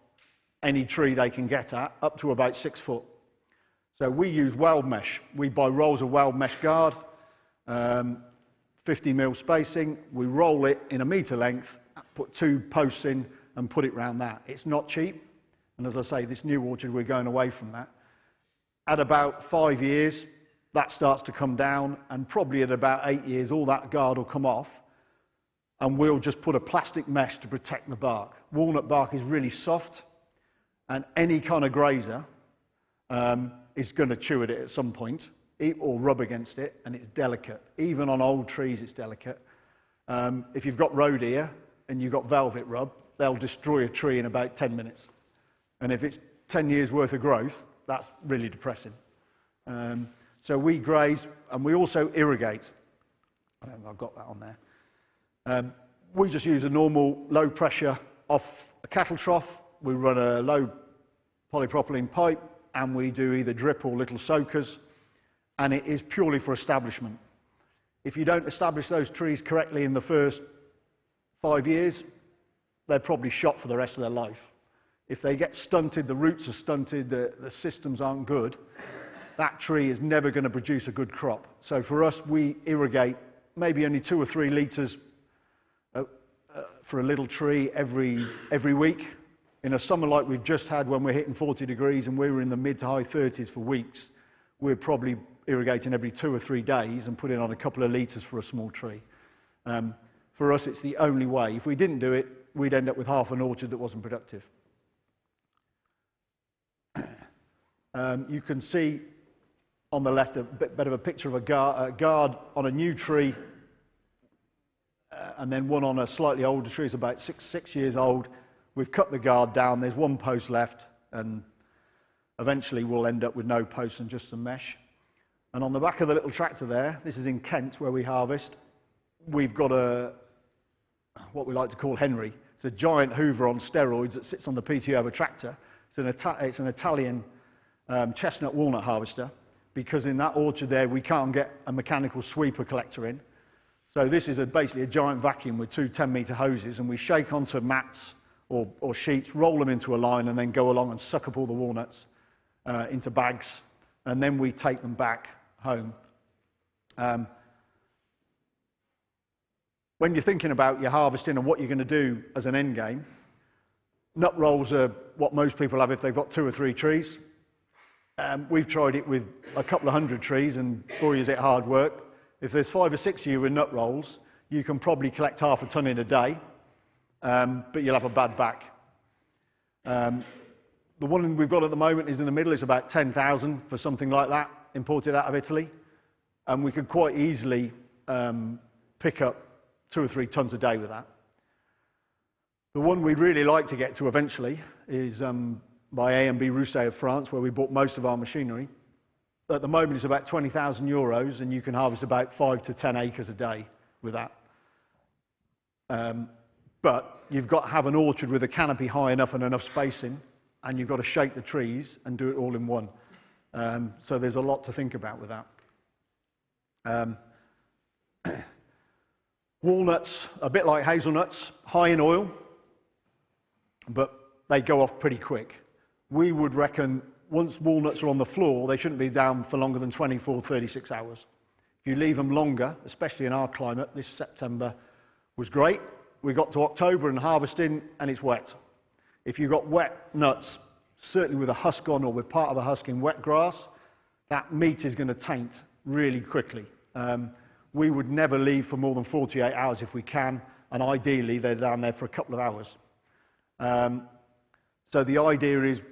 [SPEAKER 4] any tree they can get at, up to about 6 foot. So we use weld mesh. We buy rolls of weld mesh guard, 50 mil spacing. We roll it in a metre length, put 2 posts in and put it round that. It's not cheap. And as I say, this new orchard, we're going away from that. At about 5 years, that starts to come down, and probably at about 8 years, all that guard will come off, and we'll just put a plastic mesh to protect the bark. Walnut bark is really soft, and any kind of grazer is going to chew at it at some point, or rub against it, and it's delicate. Even on old trees, it's delicate. If you've got road ear and you've got velvet rub, they'll destroy a tree in about 10 minutes. And if it's 10 years worth of growth, that's really depressing. So we graze, and we also irrigate. I don't know if I've got that on there. We just use a normal low pressure off a cattle trough. We run a low polypropylene pipe, and we do either drip or little soakers, and it is purely for establishment. If you don't establish those trees correctly in the first 5 years, they're probably shot for the rest of their life. If they get stunted, the roots are stunted, the systems aren't good, that tree is never going to produce a good crop. So for us, we irrigate maybe only 2 or 3 litres for a little tree every week. In a summer like we've just had, when we're hitting 40 degrees and we were in the mid to high 30s for weeks, we're probably irrigating every 2 or 3 days and putting on a couple of litres for a small tree. For us, it's the only way. If we didn't do it, we'd end up with half an orchard that wasn't productive. You can see on the left a bit of a picture of a guard on a new tree, and then one on a slightly older tree. It's about six years old. We've cut the guard down. There's 1 post left, and eventually we'll end up with no posts and just some mesh. And on the back of the little tractor there, this is in Kent where we harvest, we've got what we like to call Henry. It's a giant Hoover on steroids that sits on the PTO of a tractor. It's an Italian chestnut walnut harvester, because in that orchard there we can't get a mechanical sweeper collector in. So this is basically a giant vacuum with 2 10-metre hoses, and we shake onto mats or sheets, roll them into a line, and then go along and suck up all the walnuts into bags, and then we take them back home. When you're thinking about your harvesting and what you're going to do as an end game, nut rolls are what most people have if they've got 2 or 3 trees. We've tried it with a couple of 100 trees, and boy, is it hard work. If there's 5 or 6 of you with nut rolls, you can probably collect half a ton in a day, but you'll have a bad back. The one we've got at the moment is in the middle. It's about 10,000 for something like that, imported out of Italy. And we could quite easily pick up 2 or 3 tons a day with that. The one we'd really like to get to eventually is by A&B Rousset of France, where we bought most of our machinery. At the moment, it's about 20,000 euros, and you can harvest about 5 to 10 acres a day with that. But you've got to have an orchard with a canopy high enough and enough spacing, and you've got to shake the trees and do it all in one. So there's a lot to think about with that. Walnuts, a bit like hazelnuts, high in oil, but they go off pretty quick. We would reckon once walnuts are on the floor, they shouldn't be down for longer than 24, 36 hours. If you leave them longer, especially in our climate, this September was great. We got to October and harvesting, and it's wet. If you've got wet nuts, certainly with a husk on or with part of a husk in wet grass, that meat is going to taint really quickly. We would never leave for more than 48 hours if we can, and ideally they're down there for a couple of hours. So the idea is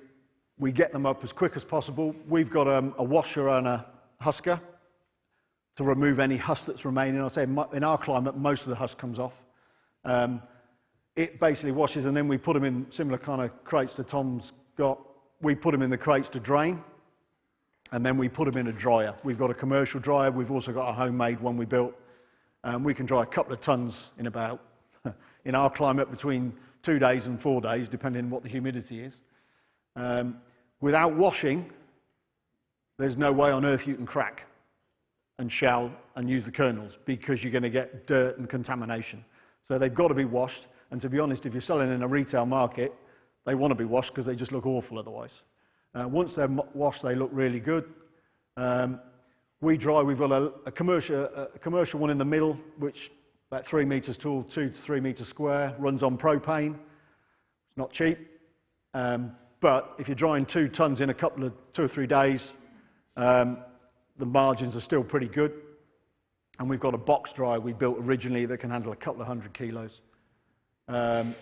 [SPEAKER 4] we get them up as quick as possible. We've got a washer and a husker to remove any husk that's remaining. I say in our climate, most of the husk comes off. It basically washes, and then we put them in similar kind of crates that Tom's got. We put them in the crates to drain, and then we put them in a dryer. We've got a commercial dryer. We've also got a homemade one we built. We can dry a couple of tons in about, in our climate, between 2 days and 4 days, depending on what the humidity is. Without washing, there's no way on earth you can crack and shell and use the kernels, because you're going to get dirt and contamination. So they've got to be washed. And to be honest, if you're selling in a retail market, they want to be washed because they just look awful otherwise. Once they're washed, they look really good. We dry. We've got a commercial one in the middle, which about 3 meters tall, 2 to 3 meters square, runs on propane. It's not cheap, but if you're drying 2 tons in 2 or 3 days, the margins are still pretty good. And we've got a box dryer we built originally that can handle a couple of 100 kilos. And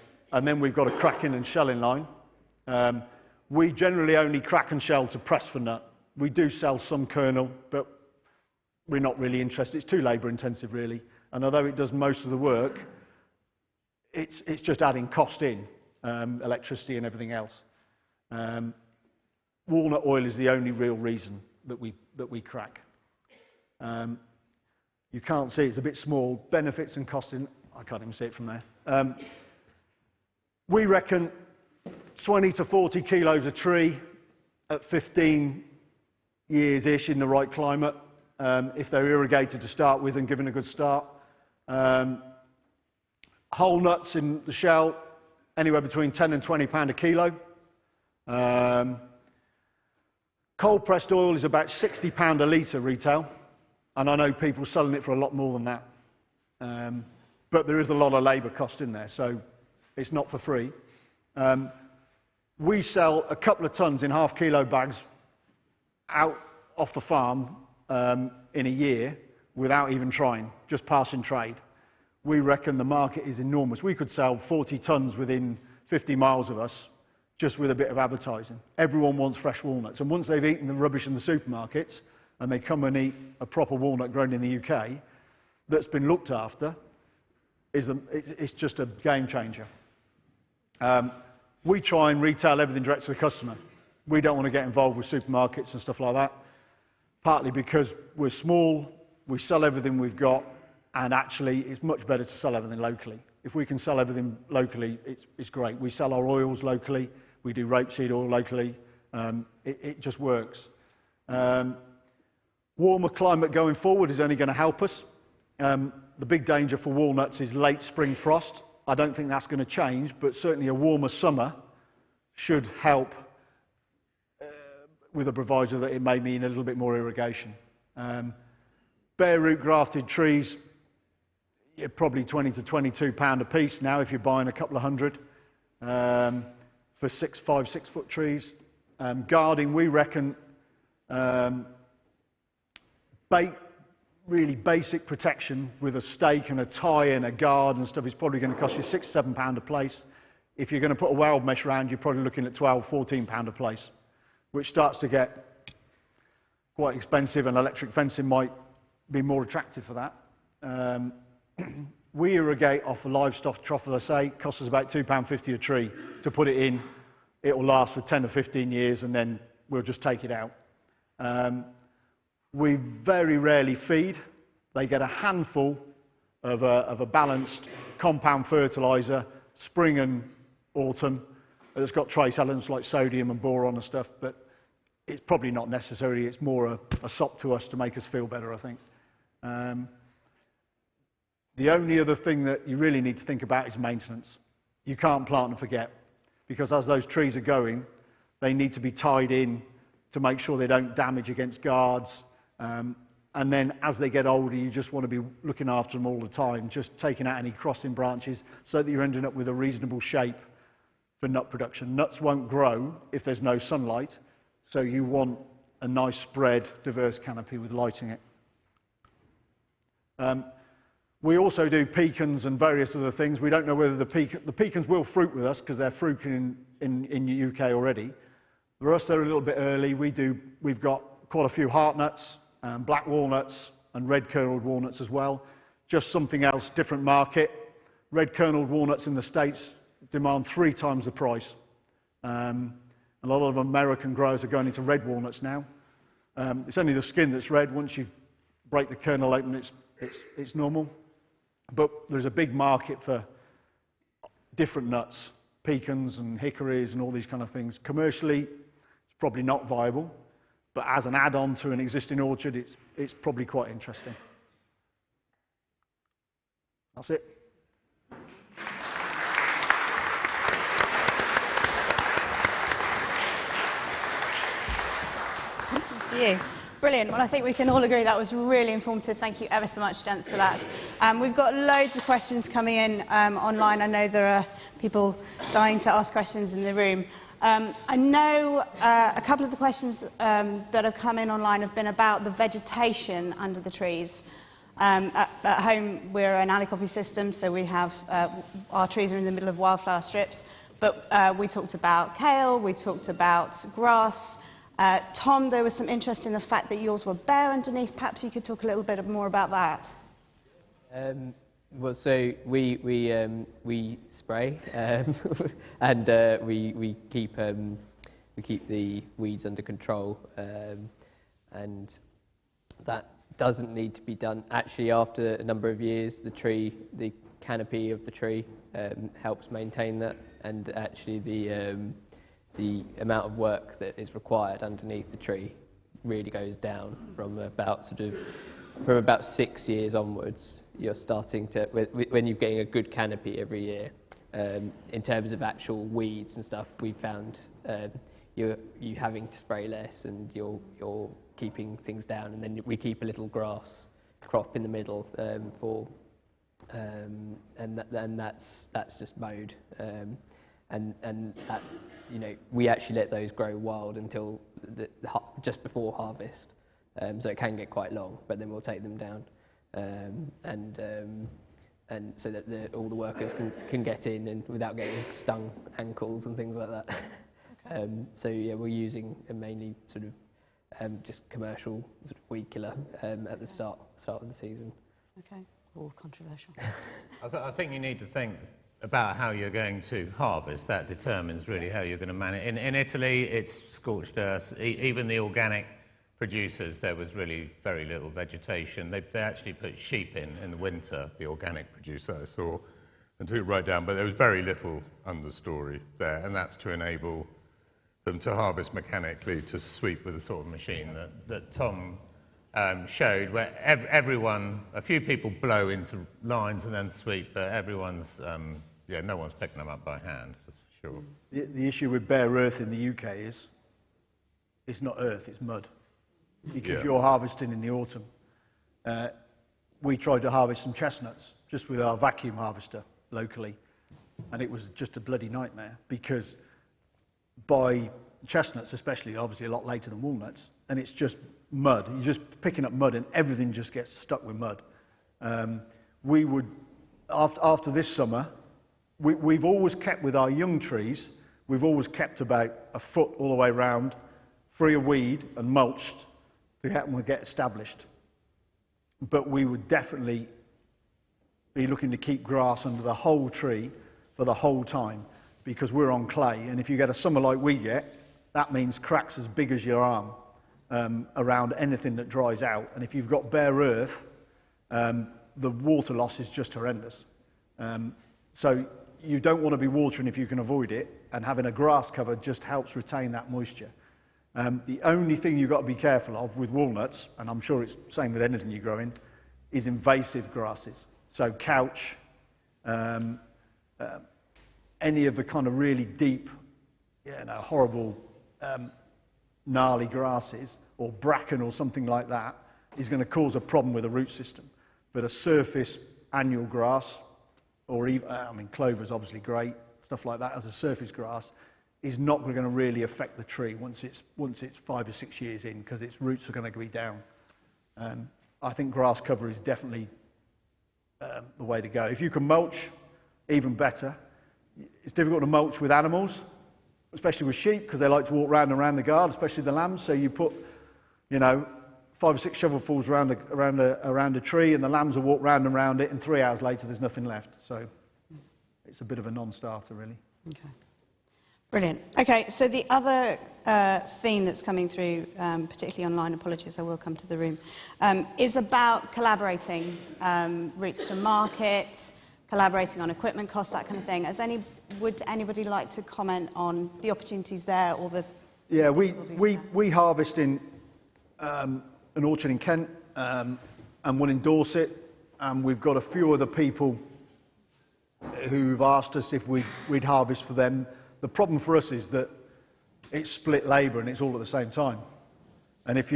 [SPEAKER 4] then we've got a cracking and shelling line. We generally only crack and shell to press for nut. We do sell some kernel, but we're not really interested. It's too labour intensive, really. And although it does most of the work, it's just adding cost in, electricity and everything else. Walnut oil is the only real reason that we crack. You can't see, it's a bit small. Benefits and costing, I can't even see it from there. We reckon 20 to 40 kilos a tree at 15 years-ish in the right climate, if they're irrigated to start with and given a good start. Whole nuts in the shell, anywhere between 10 and 20 pound a kilo. Cold pressed oil is about 60 pound a litre retail, and I know people selling it for a lot more than that. But there is a lot of labour cost in there, so it's not for free. We sell a couple of tons in half-kilo bags out off the farm in a year without even trying, just passing trade. We reckon the market is enormous. We could sell 40 tons within 50 miles of us just with a bit of advertising. Everyone wants fresh walnuts, and once they've eaten the rubbish in the supermarkets and they come and eat a proper walnut grown in the UK that's been looked after, it's just a game changer. We try and retail everything direct to the customer. We don't want to get involved with supermarkets and stuff like that, partly because we're small, we sell everything we've got, and actually it's much better to sell everything locally. If we can sell everything locally, it's great. We sell our oils locally, we do rapeseed oil locally, it just works. Warmer climate going forward is only going to help us. The big danger for walnuts is late spring frost. I don't think that's going to change, but certainly a warmer summer should help with a proviso that it may mean a little bit more irrigation. Bare root grafted trees, probably 20 to 22 pound a piece now if you're buying a couple of hundred for 5, 6 foot trees. Guarding, we reckon, really basic protection with a stake and a tie and a guard and stuff is probably going to cost you £6, £7 a place. If you're going to put a weld mesh around, you're probably looking at £12, £14 a place, which starts to get quite expensive, and electric fencing might be more attractive for that. We irrigate off a livestock trough, as I say. It costs us about £2.50 a tree to put it in. It will last for 10 or 15 years, and then we'll just take it out. We very rarely feed. They get a handful of a balanced compound fertiliser, spring and autumn. It's got trace elements like sodium and boron and stuff, but it's probably not necessary. It's more a sop to us to make us feel better, I think. The only other thing that you really need to think about is maintenance. You can't plant and forget, because as those trees are going, they need to be tied in to make sure they don't damage against guards. And then as they get older, you just want to be looking after them all the time, just taking out any crossing branches so that you're ending up with a reasonable shape for nut production. Nuts won't grow if there's no sunlight, so you want a nice spread, diverse canopy with lighting it. We also do pecans and various other things. We don't know whether the pecans will fruit with us because they're fruiting in the UK already. For us, they're a little bit early. We've got quite a few heart nuts, black walnuts, and red kerneled walnuts as well. Just something else, different market. Red kerneled walnuts in the States demand 3 times the price. A lot of American growers are going into red walnuts now. It's only the skin that's red. Once you break the kernel open, it's normal. But there's a big market for different nuts, pecans and hickories and all these kind of things. Commercially, it's probably not viable, but as an add-on to an existing orchard, it's probably quite interesting. That's it.
[SPEAKER 1] Thank you. Brilliant. Well, I think we can all agree that was really informative. Thank you ever so much, gents, for that. We've got loads of questions coming in online. I know there are people dying to ask questions in the room. I know a couple of the questions that have come in online have been about the vegetation under the trees. At home, we're an alley-copy system, so we have our trees are in the middle of wildflower strips. But we talked about kale, we talked about grass. Tom, there was some interest in the fact that yours were bare underneath. Perhaps you could talk a little bit more about that.
[SPEAKER 3] Well, so we spray and we keep the weeds under control, and that doesn't need to be done. Actually, after a number of years, the canopy of the tree helps maintain that, and actually the amount of work that is required underneath the tree really goes down from about 6 years onwards. You're starting to, when you're getting a good canopy every year, in terms of actual weeds and stuff, we've found you having to spray less, and you're keeping things down, and then we keep a little grass crop in the middle and that's just mowed, and that, you know, we actually let those grow wild until just before harvest, so it can get quite long, but then we'll take them down, and so that all the workers can get in and without getting stung ankles and things like that. Okay. So yeah, we're using mainly sort of just commercial sort of weed killer at the start of the season. Okay.
[SPEAKER 1] All controversial.
[SPEAKER 2] I think you need to think about how you're going to harvest. That determines really how you're going to manage. In Italy, it's scorched earth. Even the organic producers, there was really very little vegetation. They actually put sheep in the winter, the organic producer I saw, and took it right down, but there was very little understory there, and that's to enable them to harvest mechanically, to sweep with the sort of machine that Tom showed, where everyone, a few people blow into lines and then sweep, but everyone's, no one's picking them up by hand, that's for sure.
[SPEAKER 4] The issue with bare earth in the UK is it's not earth, it's mud. Because you're harvesting in the autumn. We tried to harvest some chestnuts just with our vacuum harvester locally, and it was just a bloody nightmare, because by chestnuts especially, obviously a lot later than walnuts, and it's just mud. You're just picking up mud and everything just gets stuck with mud. We would, after this summer, we've always kept with our young trees, we've always kept about a foot all the way round, free of weed and mulched to help them get established. But we would definitely be looking to keep grass under the whole tree for the whole time, because we're on clay, and if you get a summer like we get, that means cracks as big as your arm around anything that dries out. And if you've got bare earth, the water loss is just horrendous. So you don't want to be watering if you can avoid it, and having a grass cover just helps retain that moisture. The only thing you've got to be careful of with walnuts, and I'm sure it's the same with anything you grow in, is invasive grasses. So couch, any of the kind of really deep, horrible, gnarly grasses, or bracken or something like that, is going to cause a problem with the root system. But a surface annual grass, or even, clover is obviously great, stuff like that as a surface grass, is not going to really affect the tree once it's 5 or 6 years in, because its roots are going to be down. I think grass cover is definitely the way to go. If you can mulch, even better. It's difficult to mulch with animals, especially with sheep, because they like to walk round and around the garden, especially the lambs. So you put, 5 or 6 shovelfuls around a tree, and the lambs will walk round and around it, and 3 hours later there's nothing left. So it's a bit of a non-starter, really.
[SPEAKER 1] Okay. Brilliant. Okay, so the other theme that's coming through, particularly online, apologies, I will come to the room, is about collaborating, routes to market, collaborating on equipment costs, that kind of thing. Would anybody like to comment on the opportunities there or the
[SPEAKER 4] we harvest in an orchard in Kent and one in Dorset, and we've got a few other people who've asked us if we'd harvest for them. The problem for us is that it's split labour and it's all at the same time. And if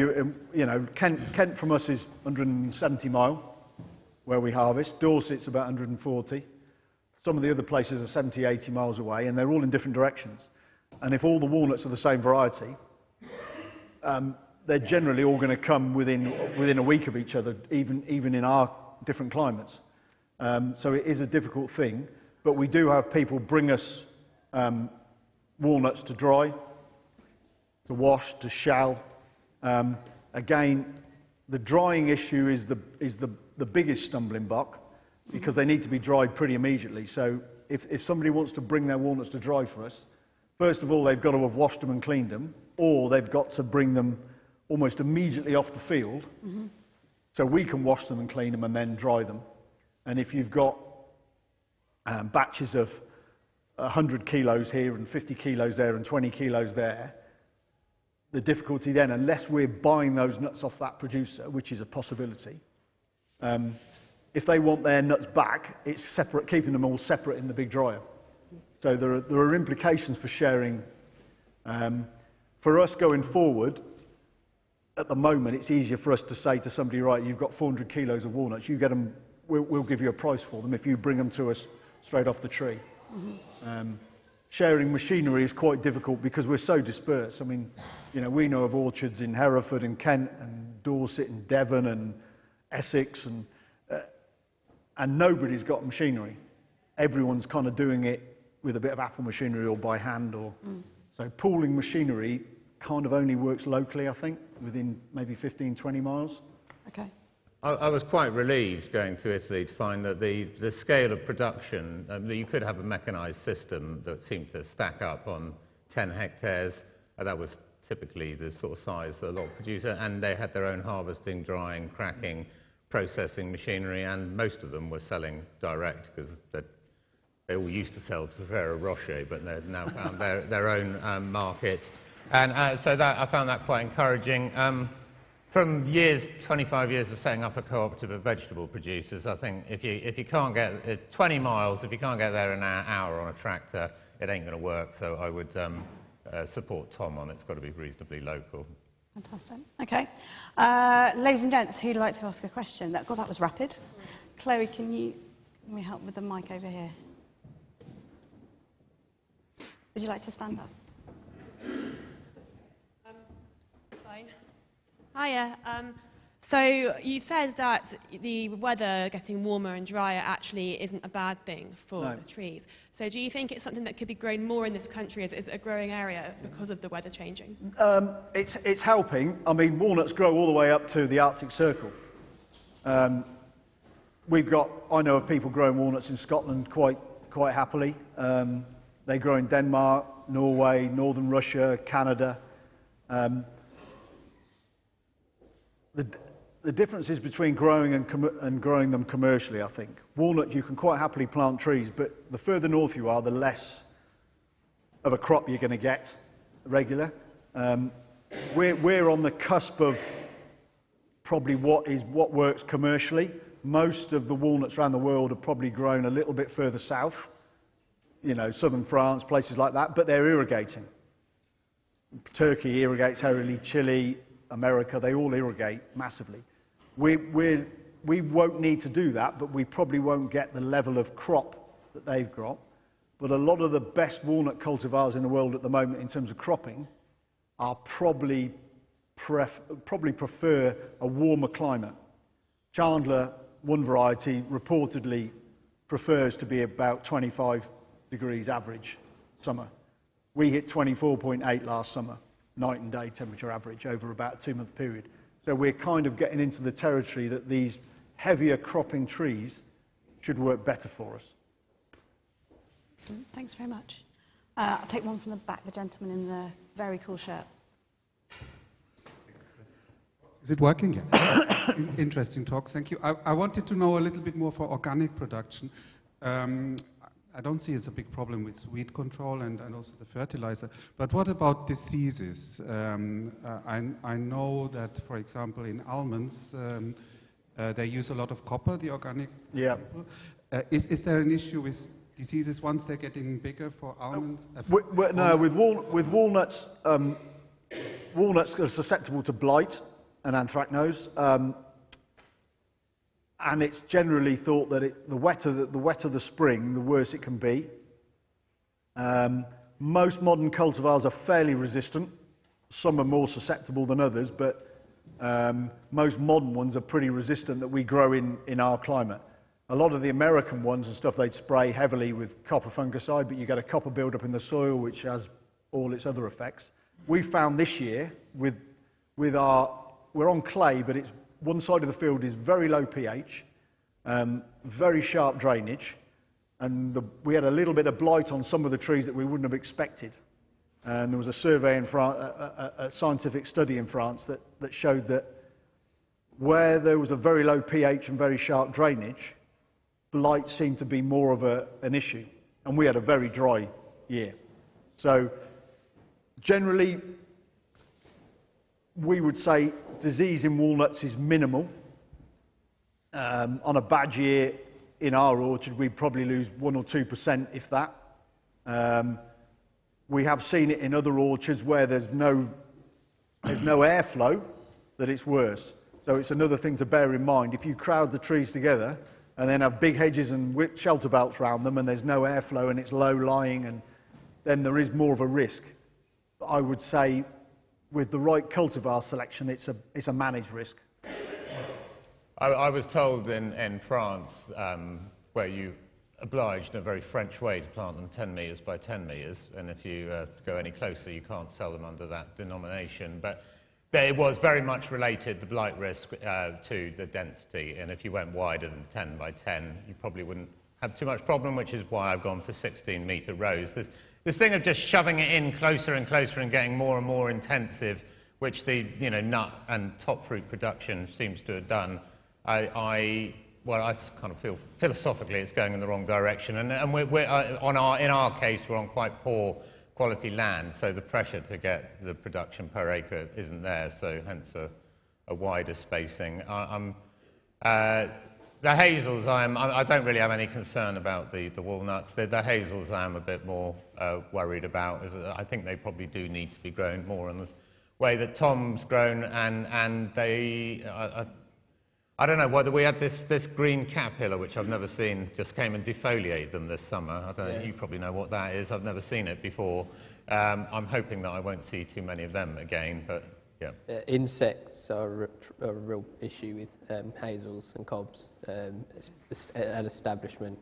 [SPEAKER 4] Kent from us is 170 mile where we harvest. Dorset's about 140. Some of the other places are 70, 80 miles away, and they're all in different directions. And if all the walnuts are the same variety, they're generally all going to come within a week of each other, even in our different climates. So it is a difficult thing, but we do have people bring us walnuts to dry, to wash, to shell. Again, the drying issue is the biggest stumbling block, because they need to be dried pretty immediately. So if somebody wants to bring their walnuts to dry for us, first of all they've got to have washed them and cleaned them, or they've got to bring them almost immediately off the field, so we can wash them and clean them and then dry them. And if you've got batches of 100 kilos here and 50 kilos there and 20 kilos there, the difficulty then, unless we're buying those nuts off that producer, which is a possibility, if they want their nuts back, it's separate, keeping them all separate in the big dryer. So there are implications for sharing. For us going forward, at the moment, it's easier for us to say to somebody, right, you've got 400 kilos of walnuts, you get them, we'll give you a price for them if you bring them to us straight off the tree. Sharing machinery is quite difficult because we're so dispersed. I mean, we know of orchards in Hereford and Kent and Dorset and Devon and Essex, and nobody's got machinery. Everyone's kind of doing it with a bit of Apple machinery or by hand. So pooling machinery kind of only works locally, I think, within maybe 15, 20 miles.
[SPEAKER 1] Okay.
[SPEAKER 2] I was quite relieved going to Italy to find that the scale of production, that you could have a mechanised system that seemed to stack up on 10 hectares. That was typically the sort of size that a lot of producers, and they had their own harvesting, drying, cracking, processing machinery, and most of them were selling direct because they all used to sell to Ferrero Rocher, but they've now found their own markets. And so I found that quite encouraging. From 25 years of setting up a cooperative of vegetable producers, I think if you can't get 20 miles, if you can't get there in an hour on a tractor, it ain't going to work. So I would support Tom on it. It's got to be reasonably local.
[SPEAKER 1] Fantastic. Okay. Ladies and gents, who'd like to ask a question? God, that was rapid. Chloe, can we help with the mic over here? Would you like to stand up?
[SPEAKER 5] Fine. Hiya. So you said that the weather getting warmer and drier actually isn't a bad thing for the trees. So do you think it's something that could be grown more in this country? Is it a growing area because of the weather changing?
[SPEAKER 4] It's helping. I mean, walnuts grow all the way up to the Arctic Circle. I know of people growing walnuts in Scotland quite happily. They grow in Denmark, Norway, northern Russia, Canada. The difference is between growing and growing them commercially, I think. Walnut, you can quite happily plant trees, but the further north you are, the less of a crop you're going to get regular. We're on the cusp of probably what works commercially. Most of the walnuts around the world are probably grown a little bit further south, southern France, places like that, but they're irrigating. Turkey irrigates heavily, Chile, America, they all irrigate massively. We won't need to do that, but we probably won't get the level of crop that they've got. But a lot of the best walnut cultivars in the world at the moment in terms of cropping are probably prefer a warmer climate. Chandler, one variety, reportedly prefers to be about 25 degrees average summer. We hit 24.8 last summer, night and day temperature average over about a 2-month period. So we're kind of getting into the territory that these heavier cropping trees should work better for us.
[SPEAKER 1] Excellent. Thanks very much. I'll take one from the back, the gentleman in the very cool shirt.
[SPEAKER 6] Is it working? Yeah. Interesting talk, thank you. I wanted to know a little bit more for organic production. I don't see it's a big problem with weed control and also the fertilizer, but what about diseases? I know that, for example, in almonds, they use a lot of copper, the organic people. Is there an issue with diseases once they're getting bigger for almonds?
[SPEAKER 4] No, with walnuts, walnuts are susceptible to blight and anthracnose, and it's generally thought that the wetter the spring, the worse it can be. Most modern cultivars are fairly resistant. Some are more susceptible than others, but most modern ones are pretty resistant that we grow in our climate. A lot of the American ones and stuff, they'd spray heavily with copper fungicide, but you get a copper buildup in the soil, which has all its other effects. We found this year we're on clay, but it's one side of the field is very low pH, very sharp drainage, and we had a little bit of blight on some of the trees that we wouldn't have expected. And there was a survey in France, a scientific study in France that showed that where there was a very low pH and very sharp drainage, blight seemed to be more of an issue. And we had a very dry year. So generally, we would say disease in walnuts is minimal. On a bad year in our orchard, we'd probably lose 1 or 2%, if that. We have seen it in other orchards where there's no airflow, that it's worse. So it's another thing to bear in mind. If you crowd the trees together and then have big hedges and shelter belts around them and there's no airflow and it's low-lying, and then there is more of a risk. But I would say with the right cultivar selection, it's a managed risk.
[SPEAKER 2] I was told in France, where you obliged in a very French way to plant them 10 metres by 10 metres, and if you go any closer, you can't sell them under that denomination. But it was very much related, the blight risk, to the density, and if you went wider than 10 by 10, you probably wouldn't have too much problem, which is why I've gone for 16-metre rows. This thing of just shoving it in closer and closer and getting more and more intensive, which the nut and top fruit production seems to have done, I kind of feel philosophically it's going in the wrong direction, and in our case we're on quite poor quality land, so the pressure to get the production per acre isn't there, so hence a wider spacing. The hazels, I don't really have any concern about the walnuts. The hazels I'm a bit more worried about. I think they probably do need to be grown more in the way that Tom's grown, and they, I don't know whether we had this green caterpillar, which I've never seen, just came and defoliated them this summer. I don't know, you probably know what that is. I've never seen it before. I'm hoping that I won't see too many of them again, but yeah.
[SPEAKER 3] Insects are a real issue with hazels and cobs at establishment.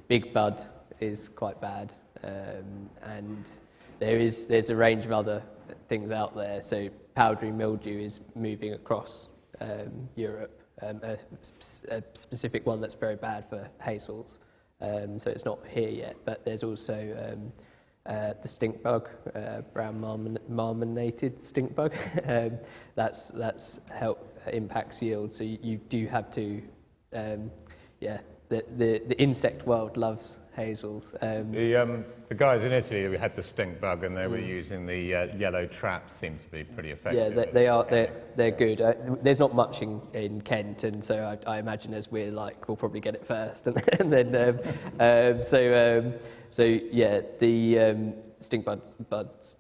[SPEAKER 3] Big bud is quite bad, and there's a range of other things out there. So powdery mildew is moving across Europe, a specific one that's very bad for hazels. So it's not here yet, but there's also the stink bug, brown marmorated stink bug. That's impacts yield. So you do have to, the insect world loves hazels.
[SPEAKER 2] The guys in Italy who had the stink bug and they were using the yellow traps seem to be pretty effective.
[SPEAKER 3] Yeah, they're good. There's not much in Kent, and so I imagine as we'll probably get it first, and then stink buds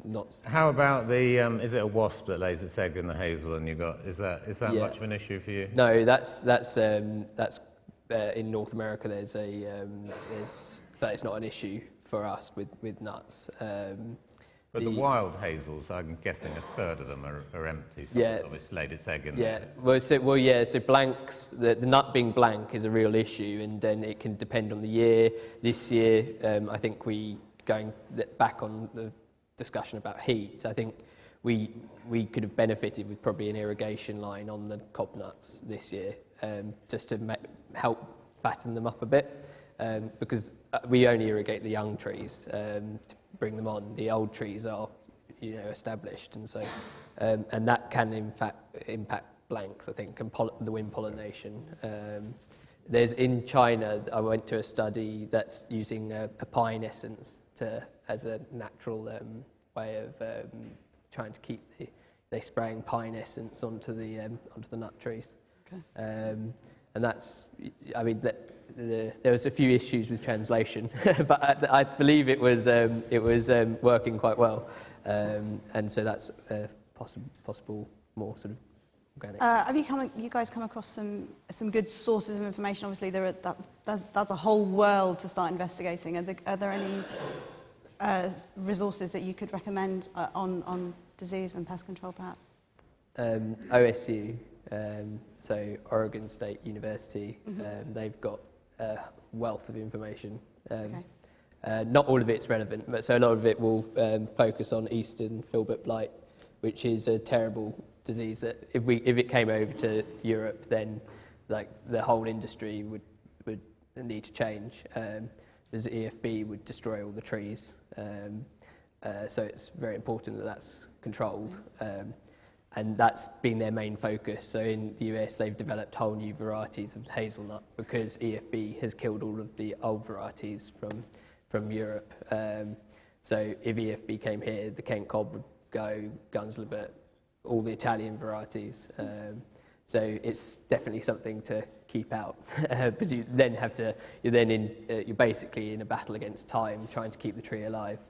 [SPEAKER 3] not.
[SPEAKER 2] How about the, is it a wasp that lays its egg in the hazel and is that
[SPEAKER 3] Yeah.
[SPEAKER 2] much of an issue for you?
[SPEAKER 3] No, that's in North America. But it's not an issue for us with nuts.
[SPEAKER 2] But the wild hazels, I'm guessing a third of them are empty. So
[SPEAKER 3] Yeah.
[SPEAKER 2] Obviously laid its egg in
[SPEAKER 3] Yeah,
[SPEAKER 2] there.
[SPEAKER 3] so blanks, the nut being blank is a real issue, and then it can depend on the year. This year, I think going back on the discussion about heat, I think we could have benefited with probably an irrigation line on the cob nuts this year, just to help fatten them up a bit, because we only irrigate the young trees to bring them on. The old trees are, established, and so and that can in fact impact blanks, I think, and the wind pollination. There's in China, I went to a study that's using a pine essence as a natural way of trying to keep they spraying pine essence onto the nut trees.
[SPEAKER 1] Okay.
[SPEAKER 3] And that's, I mean, there was a few issues with translation, but I believe it was working quite well, and so that's possible more sort of organic.
[SPEAKER 1] Have you guys come across some good sources of information? Obviously, that's a whole world to start investigating. Are there any resources that you could recommend on disease and pest control, perhaps?
[SPEAKER 3] OSU, so Oregon State University, they've got a wealth of information.
[SPEAKER 1] Okay.
[SPEAKER 3] Not all of it's relevant, but so a lot of it will focus on Eastern filbert blight, which is a terrible disease that if it came over to Europe, then like the whole industry would need to change. Because EFB would destroy all the trees, so it's very important that that's controlled. And that's been their main focus. So in the US, they've developed whole new varieties of hazelnut because EFB has killed all of the old varieties from Europe. So if EFB came here, the Kent cob would go, Gunslibet, all the Italian varieties. So it's definitely something to keep out because you then have to. You're basically in a battle against time, trying to keep the tree alive.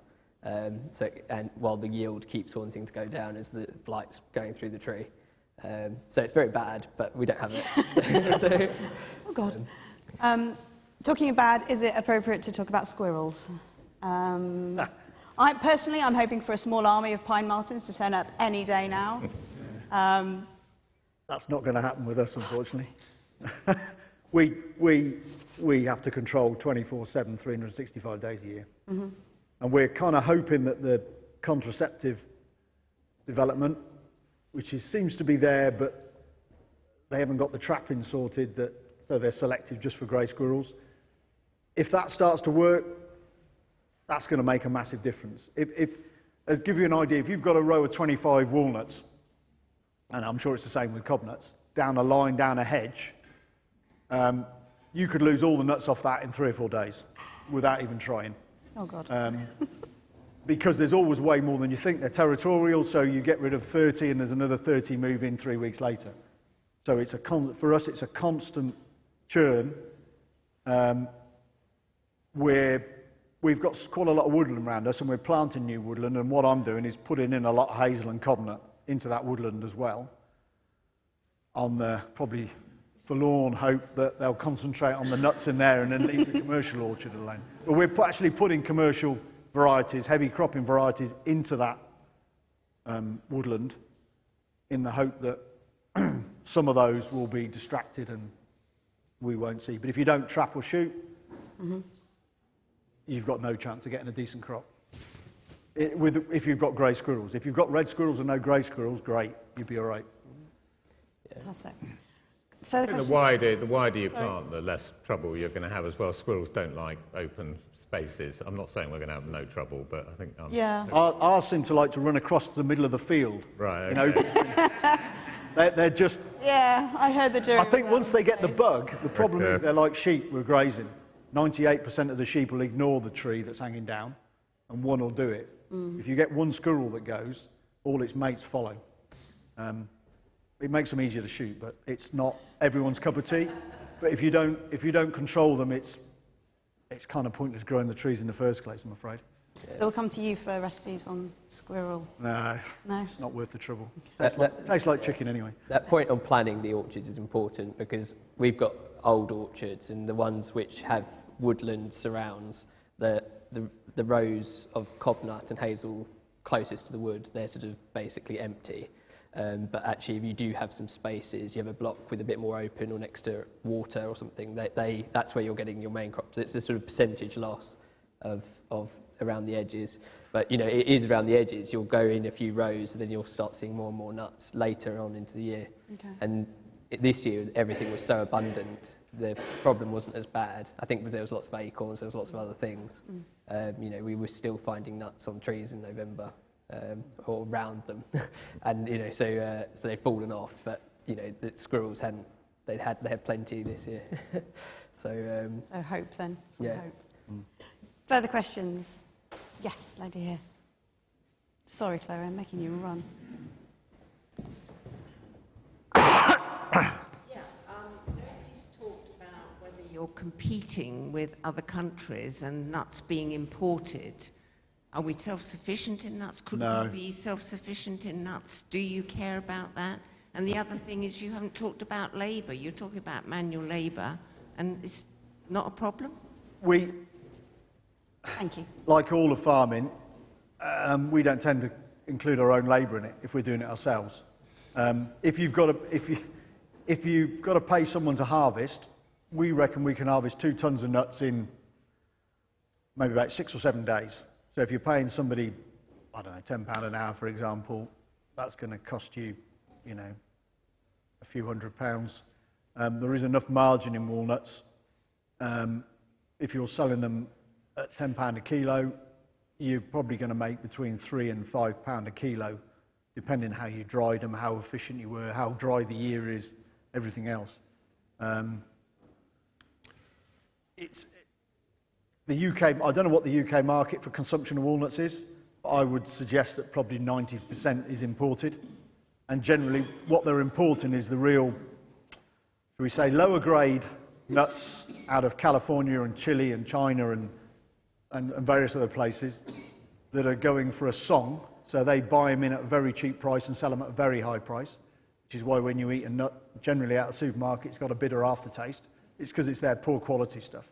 [SPEAKER 3] And while the yield keeps wanting to go down as the blight's going through the tree. So it's very bad, but we don't have it.
[SPEAKER 1] Oh, God. Talking of bad, is it appropriate to talk about squirrels? I'm hoping for a small army of pine martens to turn up any day now.
[SPEAKER 4] That's not going to happen with us, unfortunately. we have to control 24/7, 365 days a year. Mm-hmm. And we're kind of hoping that the contraceptive development, which seems to be there, but they haven't got the trapping sorted, so they're selective just for grey squirrels. If that starts to work, that's going to make a massive difference. I'll give you an idea, if you've got a row of 25 walnuts, and I'm sure it's the same with cob nuts, down a line, down a hedge, you could lose all the nuts off that in 3 or 4 days without even trying.
[SPEAKER 1] Oh, God.
[SPEAKER 4] Because there's always way more than you think. They're territorial, so you get rid of 30 and there's another 30 move in 3 weeks later. So it's for us, it's a constant churn where we've got quite a lot of woodland around us and we're planting new woodland, and what I'm doing is putting in a lot of hazel and cobnut into that woodland as well, on the probably forlorn hope that they'll concentrate on the nuts in there and then leave the commercial orchard alone. But we're actually putting commercial varieties, heavy cropping varieties, into that woodland in the hope that some of those will be distracted and we won't see. But if you don't trap or shoot, you've got no chance of getting a decent crop. If you've got grey squirrels. If you've got red squirrels and no grey squirrels, great, you'd be all right.
[SPEAKER 1] Fantastic.
[SPEAKER 2] The wider you plant, the less trouble you're going to have as well. Squirrels don't like open spaces. I'm not saying we're going to have no trouble, but I think...
[SPEAKER 4] Ours seem to like to run across the middle of the field.
[SPEAKER 2] Right,
[SPEAKER 4] okay. They're just...
[SPEAKER 1] Yeah, I heard the jury.
[SPEAKER 4] I think once they get the bug, the problem is they're like sheep with grazing. 98% of the sheep will ignore the tree that's hanging down, and one will do it. If you get one squirrel that goes, all its mates follow. It makes them easier to shoot, but it's not everyone's cup of tea. But if you don't control them, it's kind of pointless growing the trees in the first place, I'm afraid.
[SPEAKER 1] So we'll come to you for recipes on squirrel.
[SPEAKER 4] No,
[SPEAKER 1] No?
[SPEAKER 4] it's not worth the trouble.
[SPEAKER 3] That-
[SPEAKER 4] Tastes like chicken anyway.
[SPEAKER 3] That point on planning the orchards is important because we've got old orchards and the ones which have woodland surrounds, the rows of cobnut and hazel closest to the wood, they're sort of basically empty. But actually, if you do have some spaces, you have a block with a bit more open or next to water or something, that's where you're getting your main crops. It's a sort of percentage loss of around the edges. But, you know, it is around the edges. You'll go in a few rows and then you'll start seeing more and more nuts later on into the year.
[SPEAKER 1] Okay.
[SPEAKER 3] And this year, everything was so abundant, the problem wasn't as bad. I think because there was lots of acorns, there was lots of other things. You know, we were still finding nuts on trees in November. Or around them, and you know, so they've fallen off. But you know, the squirrels hadn't. They had plenty this year. So
[SPEAKER 1] hope then. Some
[SPEAKER 3] yeah.
[SPEAKER 1] hope. Further questions? Yes, lady here. Sorry, Chloe, I'm making you run.
[SPEAKER 7] Nobody's talked about whether you're competing with other countries and nuts being imported. Are we self-sufficient in nuts? Could
[SPEAKER 4] No.
[SPEAKER 7] we be self-sufficient in nuts? Do you care about that? And the other thing is you haven't talked about labour. You're talking about manual labour, and it's not a problem?
[SPEAKER 1] Thank you.
[SPEAKER 4] Like all of farming, we don't tend to include our own labour in it if we're doing it ourselves. If you've got to pay someone to harvest, we reckon we can harvest 2 tons of nuts in maybe about 6 or 7 days. So if you're paying somebody, I don't know, £10 an hour, for example, that's going to cost you, you know, a few £100. There is enough margin in walnuts. If you're selling them at £10 a kilo, you're probably going to make between £3 and £5 a kilo, depending how you dried them, how efficient you were, how dry the year is, everything else. The UK, I don't know what the UK market for consumption of walnuts is, but I would suggest that probably 90% is imported. And generally, what they're importing is the real, shall we say, lower grade nuts out of California and Chile and China and various other places that are going for a song. So they buy them in at a very cheap price and sell them at a very high price, which is why when you eat a nut, generally out of the supermarket, it's got a bitter aftertaste. It's because it's their poor quality stuff.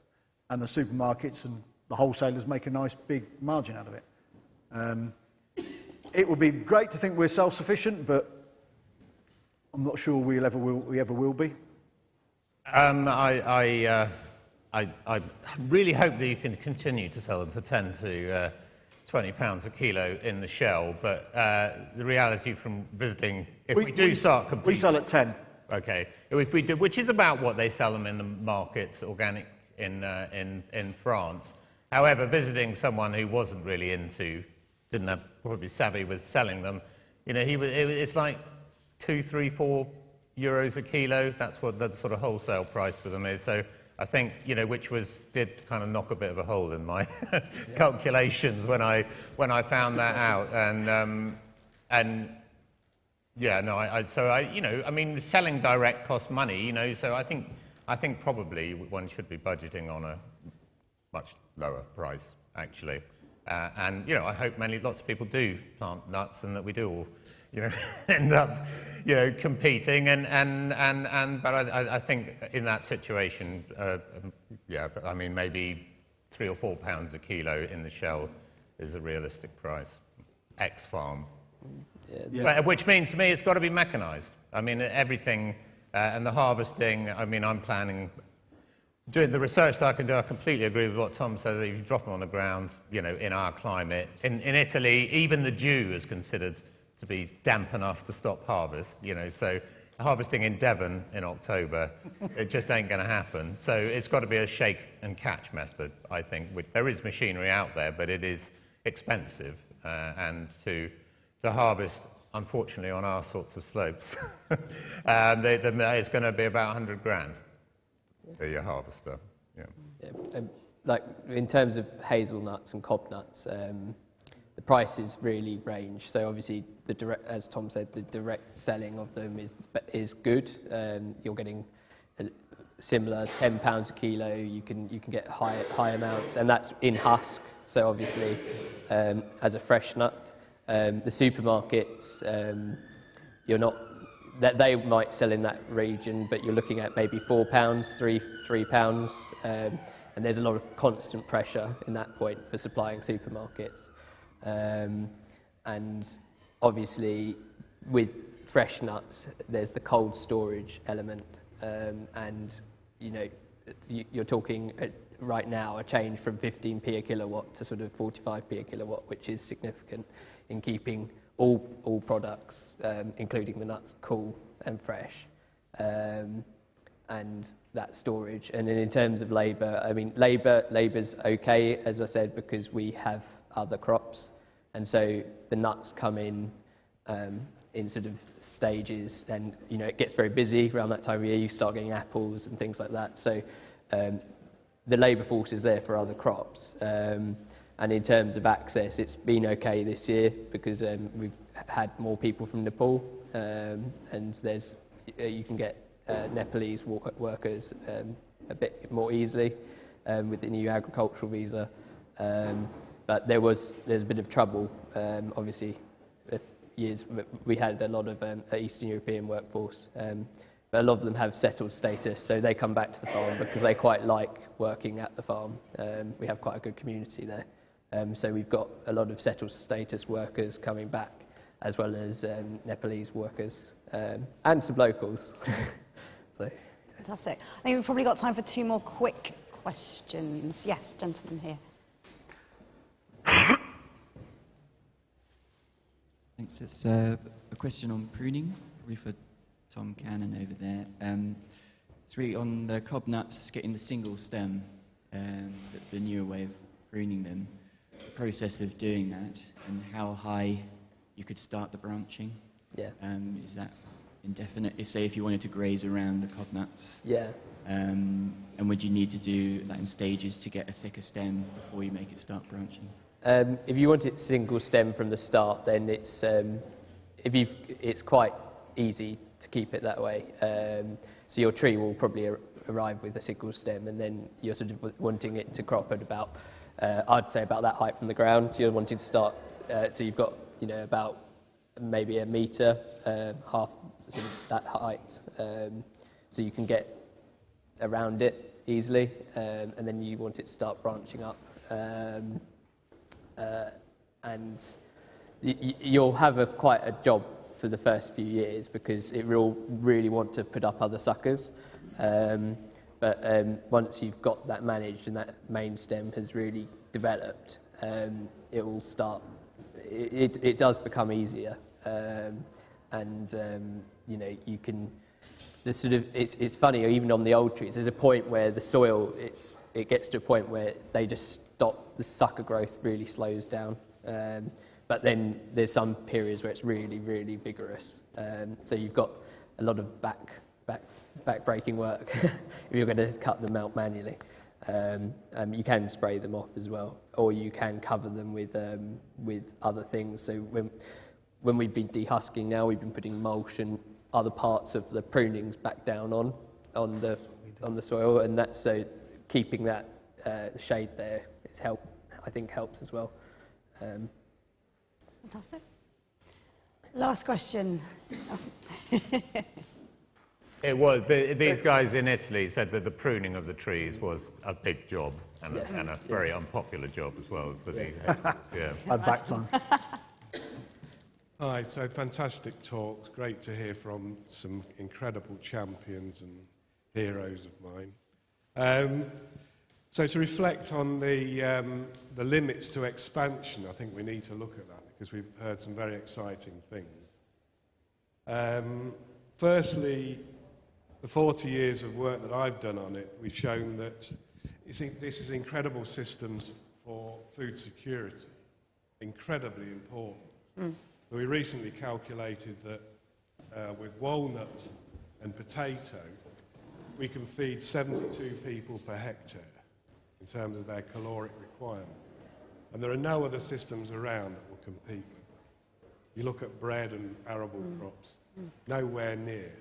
[SPEAKER 4] And the supermarkets and the wholesalers make a nice big margin out of it. It would be great to think we're self-sufficient, but I'm not sure we ever will be.
[SPEAKER 2] I really hope that you can continue to sell them for 10 to 20 pounds a kilo in the shell, but the reality from visiting, if we do start competing...
[SPEAKER 4] We sell at 10.
[SPEAKER 2] Okay, if we do, which is about what they sell them in the markets, organic, in France. However, visiting someone who wasn't really didn't have probably savvy with selling them, you know, it's like 2, 3, 4 euros a kilo. That's what the sort of wholesale price for them is. So I think, you know, which did kind of knock a bit of a hole in my calculations when I found that out. And yeah, no, you know, I mean, selling direct costs money, you know, so I think probably one should be budgeting on a much lower price, actually. And, you know, I hope lots of people do plant nuts and that we do all, you know, end up, you know, competing. But I think in that situation, yeah, I mean, maybe £3 or £4 a kilo in the shell is a realistic price, ex-farm. Yeah. Which means to me it's got to be mechanised. I mean, everything... and the harvesting, I mean, I'm planning, doing the research that I can do, I completely agree with what Tom said, that if you drop them on the ground, you know, in our climate, in Italy, even the dew is considered to be damp enough to stop harvest, you know, so harvesting in Devon in October, it just ain't going to happen. So it's got to be a shake and catch method, I think. There is machinery out there, but it is expensive, and to harvest, unfortunately, on our sorts of slopes, it's going to be about 100 grand for your harvester. Yeah.
[SPEAKER 3] Like in terms of hazelnuts and cobnuts, the prices really range. So obviously, as Tom said, the direct selling of them is good. You're getting a similar £10 a kilo. You can get high amounts, and that's in husk. So obviously, as a fresh nut, the supermarkets, you're not, that they might sell in that region, but you're looking at maybe £4, £3, and there's a lot of constant pressure in that point for supplying supermarkets. And obviously, with fresh nuts, there's the cold storage element, and you're talking right now a change from 15p a kilowatt to sort of 45p a kilowatt, which is significant in keeping all products, including the nuts, cool and fresh, and that storage. And then in terms of labour, I mean, labour's okay, as I said, because we have other crops, and so the nuts come in sort of stages, and it gets very busy around that time of year. You start getting apples and things like that. So the labour force is there for other crops. And in terms of access, it's been okay this year because we've had more people from Nepal, and you can get Nepalese workers a bit more easily with the new agricultural visa. But there's a bit of trouble, obviously. Years we had a lot of Eastern European workforce, but a lot of them have settled status, so they come back to the farm because they quite like working at the farm. We have quite a good community there, so we've got a lot of settled status workers coming back, as well as Nepalese workers and some locals. So.
[SPEAKER 1] Fantastic. I think we've probably got time for 2 more quick questions. Yes, gentleman here.
[SPEAKER 8] Thanks. It's a question on pruning, probably for Tom Cannon over there. It's really on the cob nuts, getting the single stem, the newer way of pruning them, the process of doing that, and how high you could start the branching.
[SPEAKER 3] Yeah.
[SPEAKER 8] Is that indefinite? If you wanted to graze around the cob nuts.
[SPEAKER 3] Yeah.
[SPEAKER 8] And would you need to do that in stages to get a thicker stem before you make it start branching?
[SPEAKER 3] If you want it single stem from the start, then it's quite easy to keep it that way. So your tree will probably arrive with a single stem, and then you're sort of wanting it to crop at about, I'd say about that height from the ground. So you're wanting to start. So you've got about maybe a metre, half sort of that height, so you can get around it easily, and then you want it to start branching up. And you'll have quite a job for the first few years because it will really want to put up other suckers. But once you've got that managed and that main stem has really developed, it will start. It does become easier, and you can. The sort of it's funny, even on the old trees, there's a point where the soil it gets to a point where they just stop. The sucker growth really slows down, but then there's some periods where it's really, really vigorous. So you've got a lot of back breaking work if you're going to cut them out manually. You can spray them off as well, or you can cover them with other things. So when we've been dehusking now, we've been putting mulch and other parts of the prunings back down on the soil, and that's so keeping that shade there I think helps as well.
[SPEAKER 1] Fantastic. Last question.
[SPEAKER 2] It was. These guys in Italy said that the pruning of the trees was a big job and a very unpopular job as well. But yeah.
[SPEAKER 4] I'd back time.
[SPEAKER 9] Hi, so fantastic talks. Great to hear from some incredible champions and heroes of mine. So to reflect on the limits to expansion, I think we need to look at that because we've heard some very exciting things. Firstly, the 40 years of work that I've done on it, we've shown that this is incredible systems for food security, incredibly important. We recently calculated that with walnut and potato, we can feed 72 people per hectare in terms of their caloric requirement. And there are no other systems around that will compete with that. You look at bread and arable crops, nowhere near.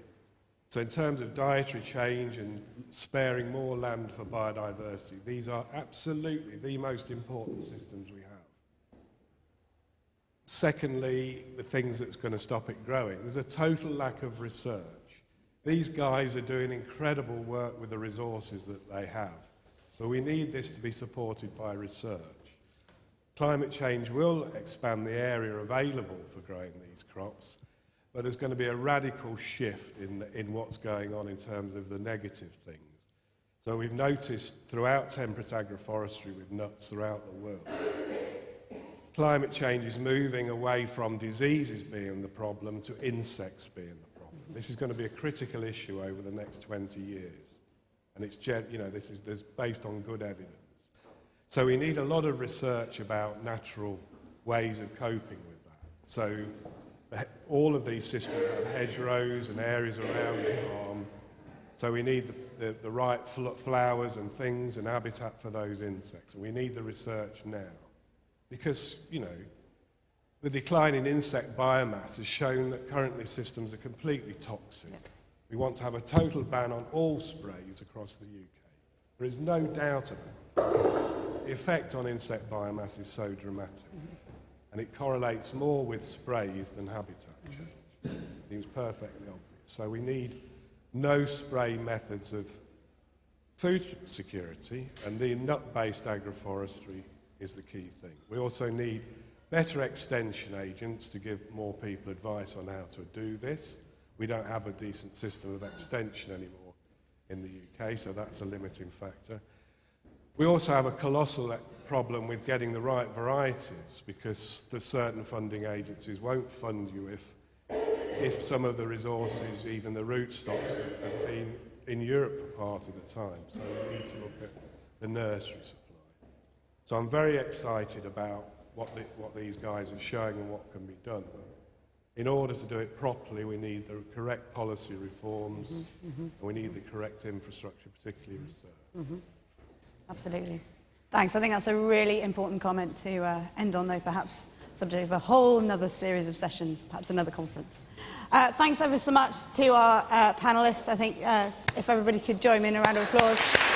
[SPEAKER 9] So in terms of dietary change and sparing more land for biodiversity, these are absolutely the most important systems we have. Secondly, the things that's going to stop it growing. There's a total lack of research. These guys are doing incredible work with the resources that they have, but we need this to be supported by research. Climate change will expand the area available for growing these crops, but there's going to be a radical shift in what's going on in terms of the negative things. So we've noticed throughout temperate agroforestry with nuts throughout the world, climate change is moving away from diseases being the problem to insects being the problem. This is going to be a critical issue over the next 20 years. And it's, this is based on good evidence. So we need a lot of research about natural ways of coping with that. So all of these systems have hedgerows and areas around the farm. So we need the right flowers and things and habitat for those insects. And we need the research now. Because, the decline in insect biomass has shown that currently systems are completely toxic. Yep. We want to have a total ban on all sprays across the UK. There is no doubt about it. The effect on insect biomass is so dramatic. And it correlates more with sprays than habitat change. Seems perfectly obvious. So we need no spray methods of food security, and the nut-based agroforestry is the key thing. We also need better extension agents to give more people advice on how to do this. We don't have a decent system of extension anymore in the UK, so that's a limiting factor. We also have a colossal problem with getting the right varieties, because the certain funding agencies won't fund you if some of the resources, even the rootstocks, have been in Europe for part of the time. So we need to look at the nursery supply. So I'm very excited about what these guys are showing and what can be done. But in order to do it properly, we need the correct policy reforms, and we need the correct infrastructure, particularly research.
[SPEAKER 1] Absolutely. Thanks. I think that's a really important comment to end on, though, perhaps subject of a whole another series of sessions, perhaps another conference. Thanks ever so much to our panellists. I think if everybody could join me in a round of applause.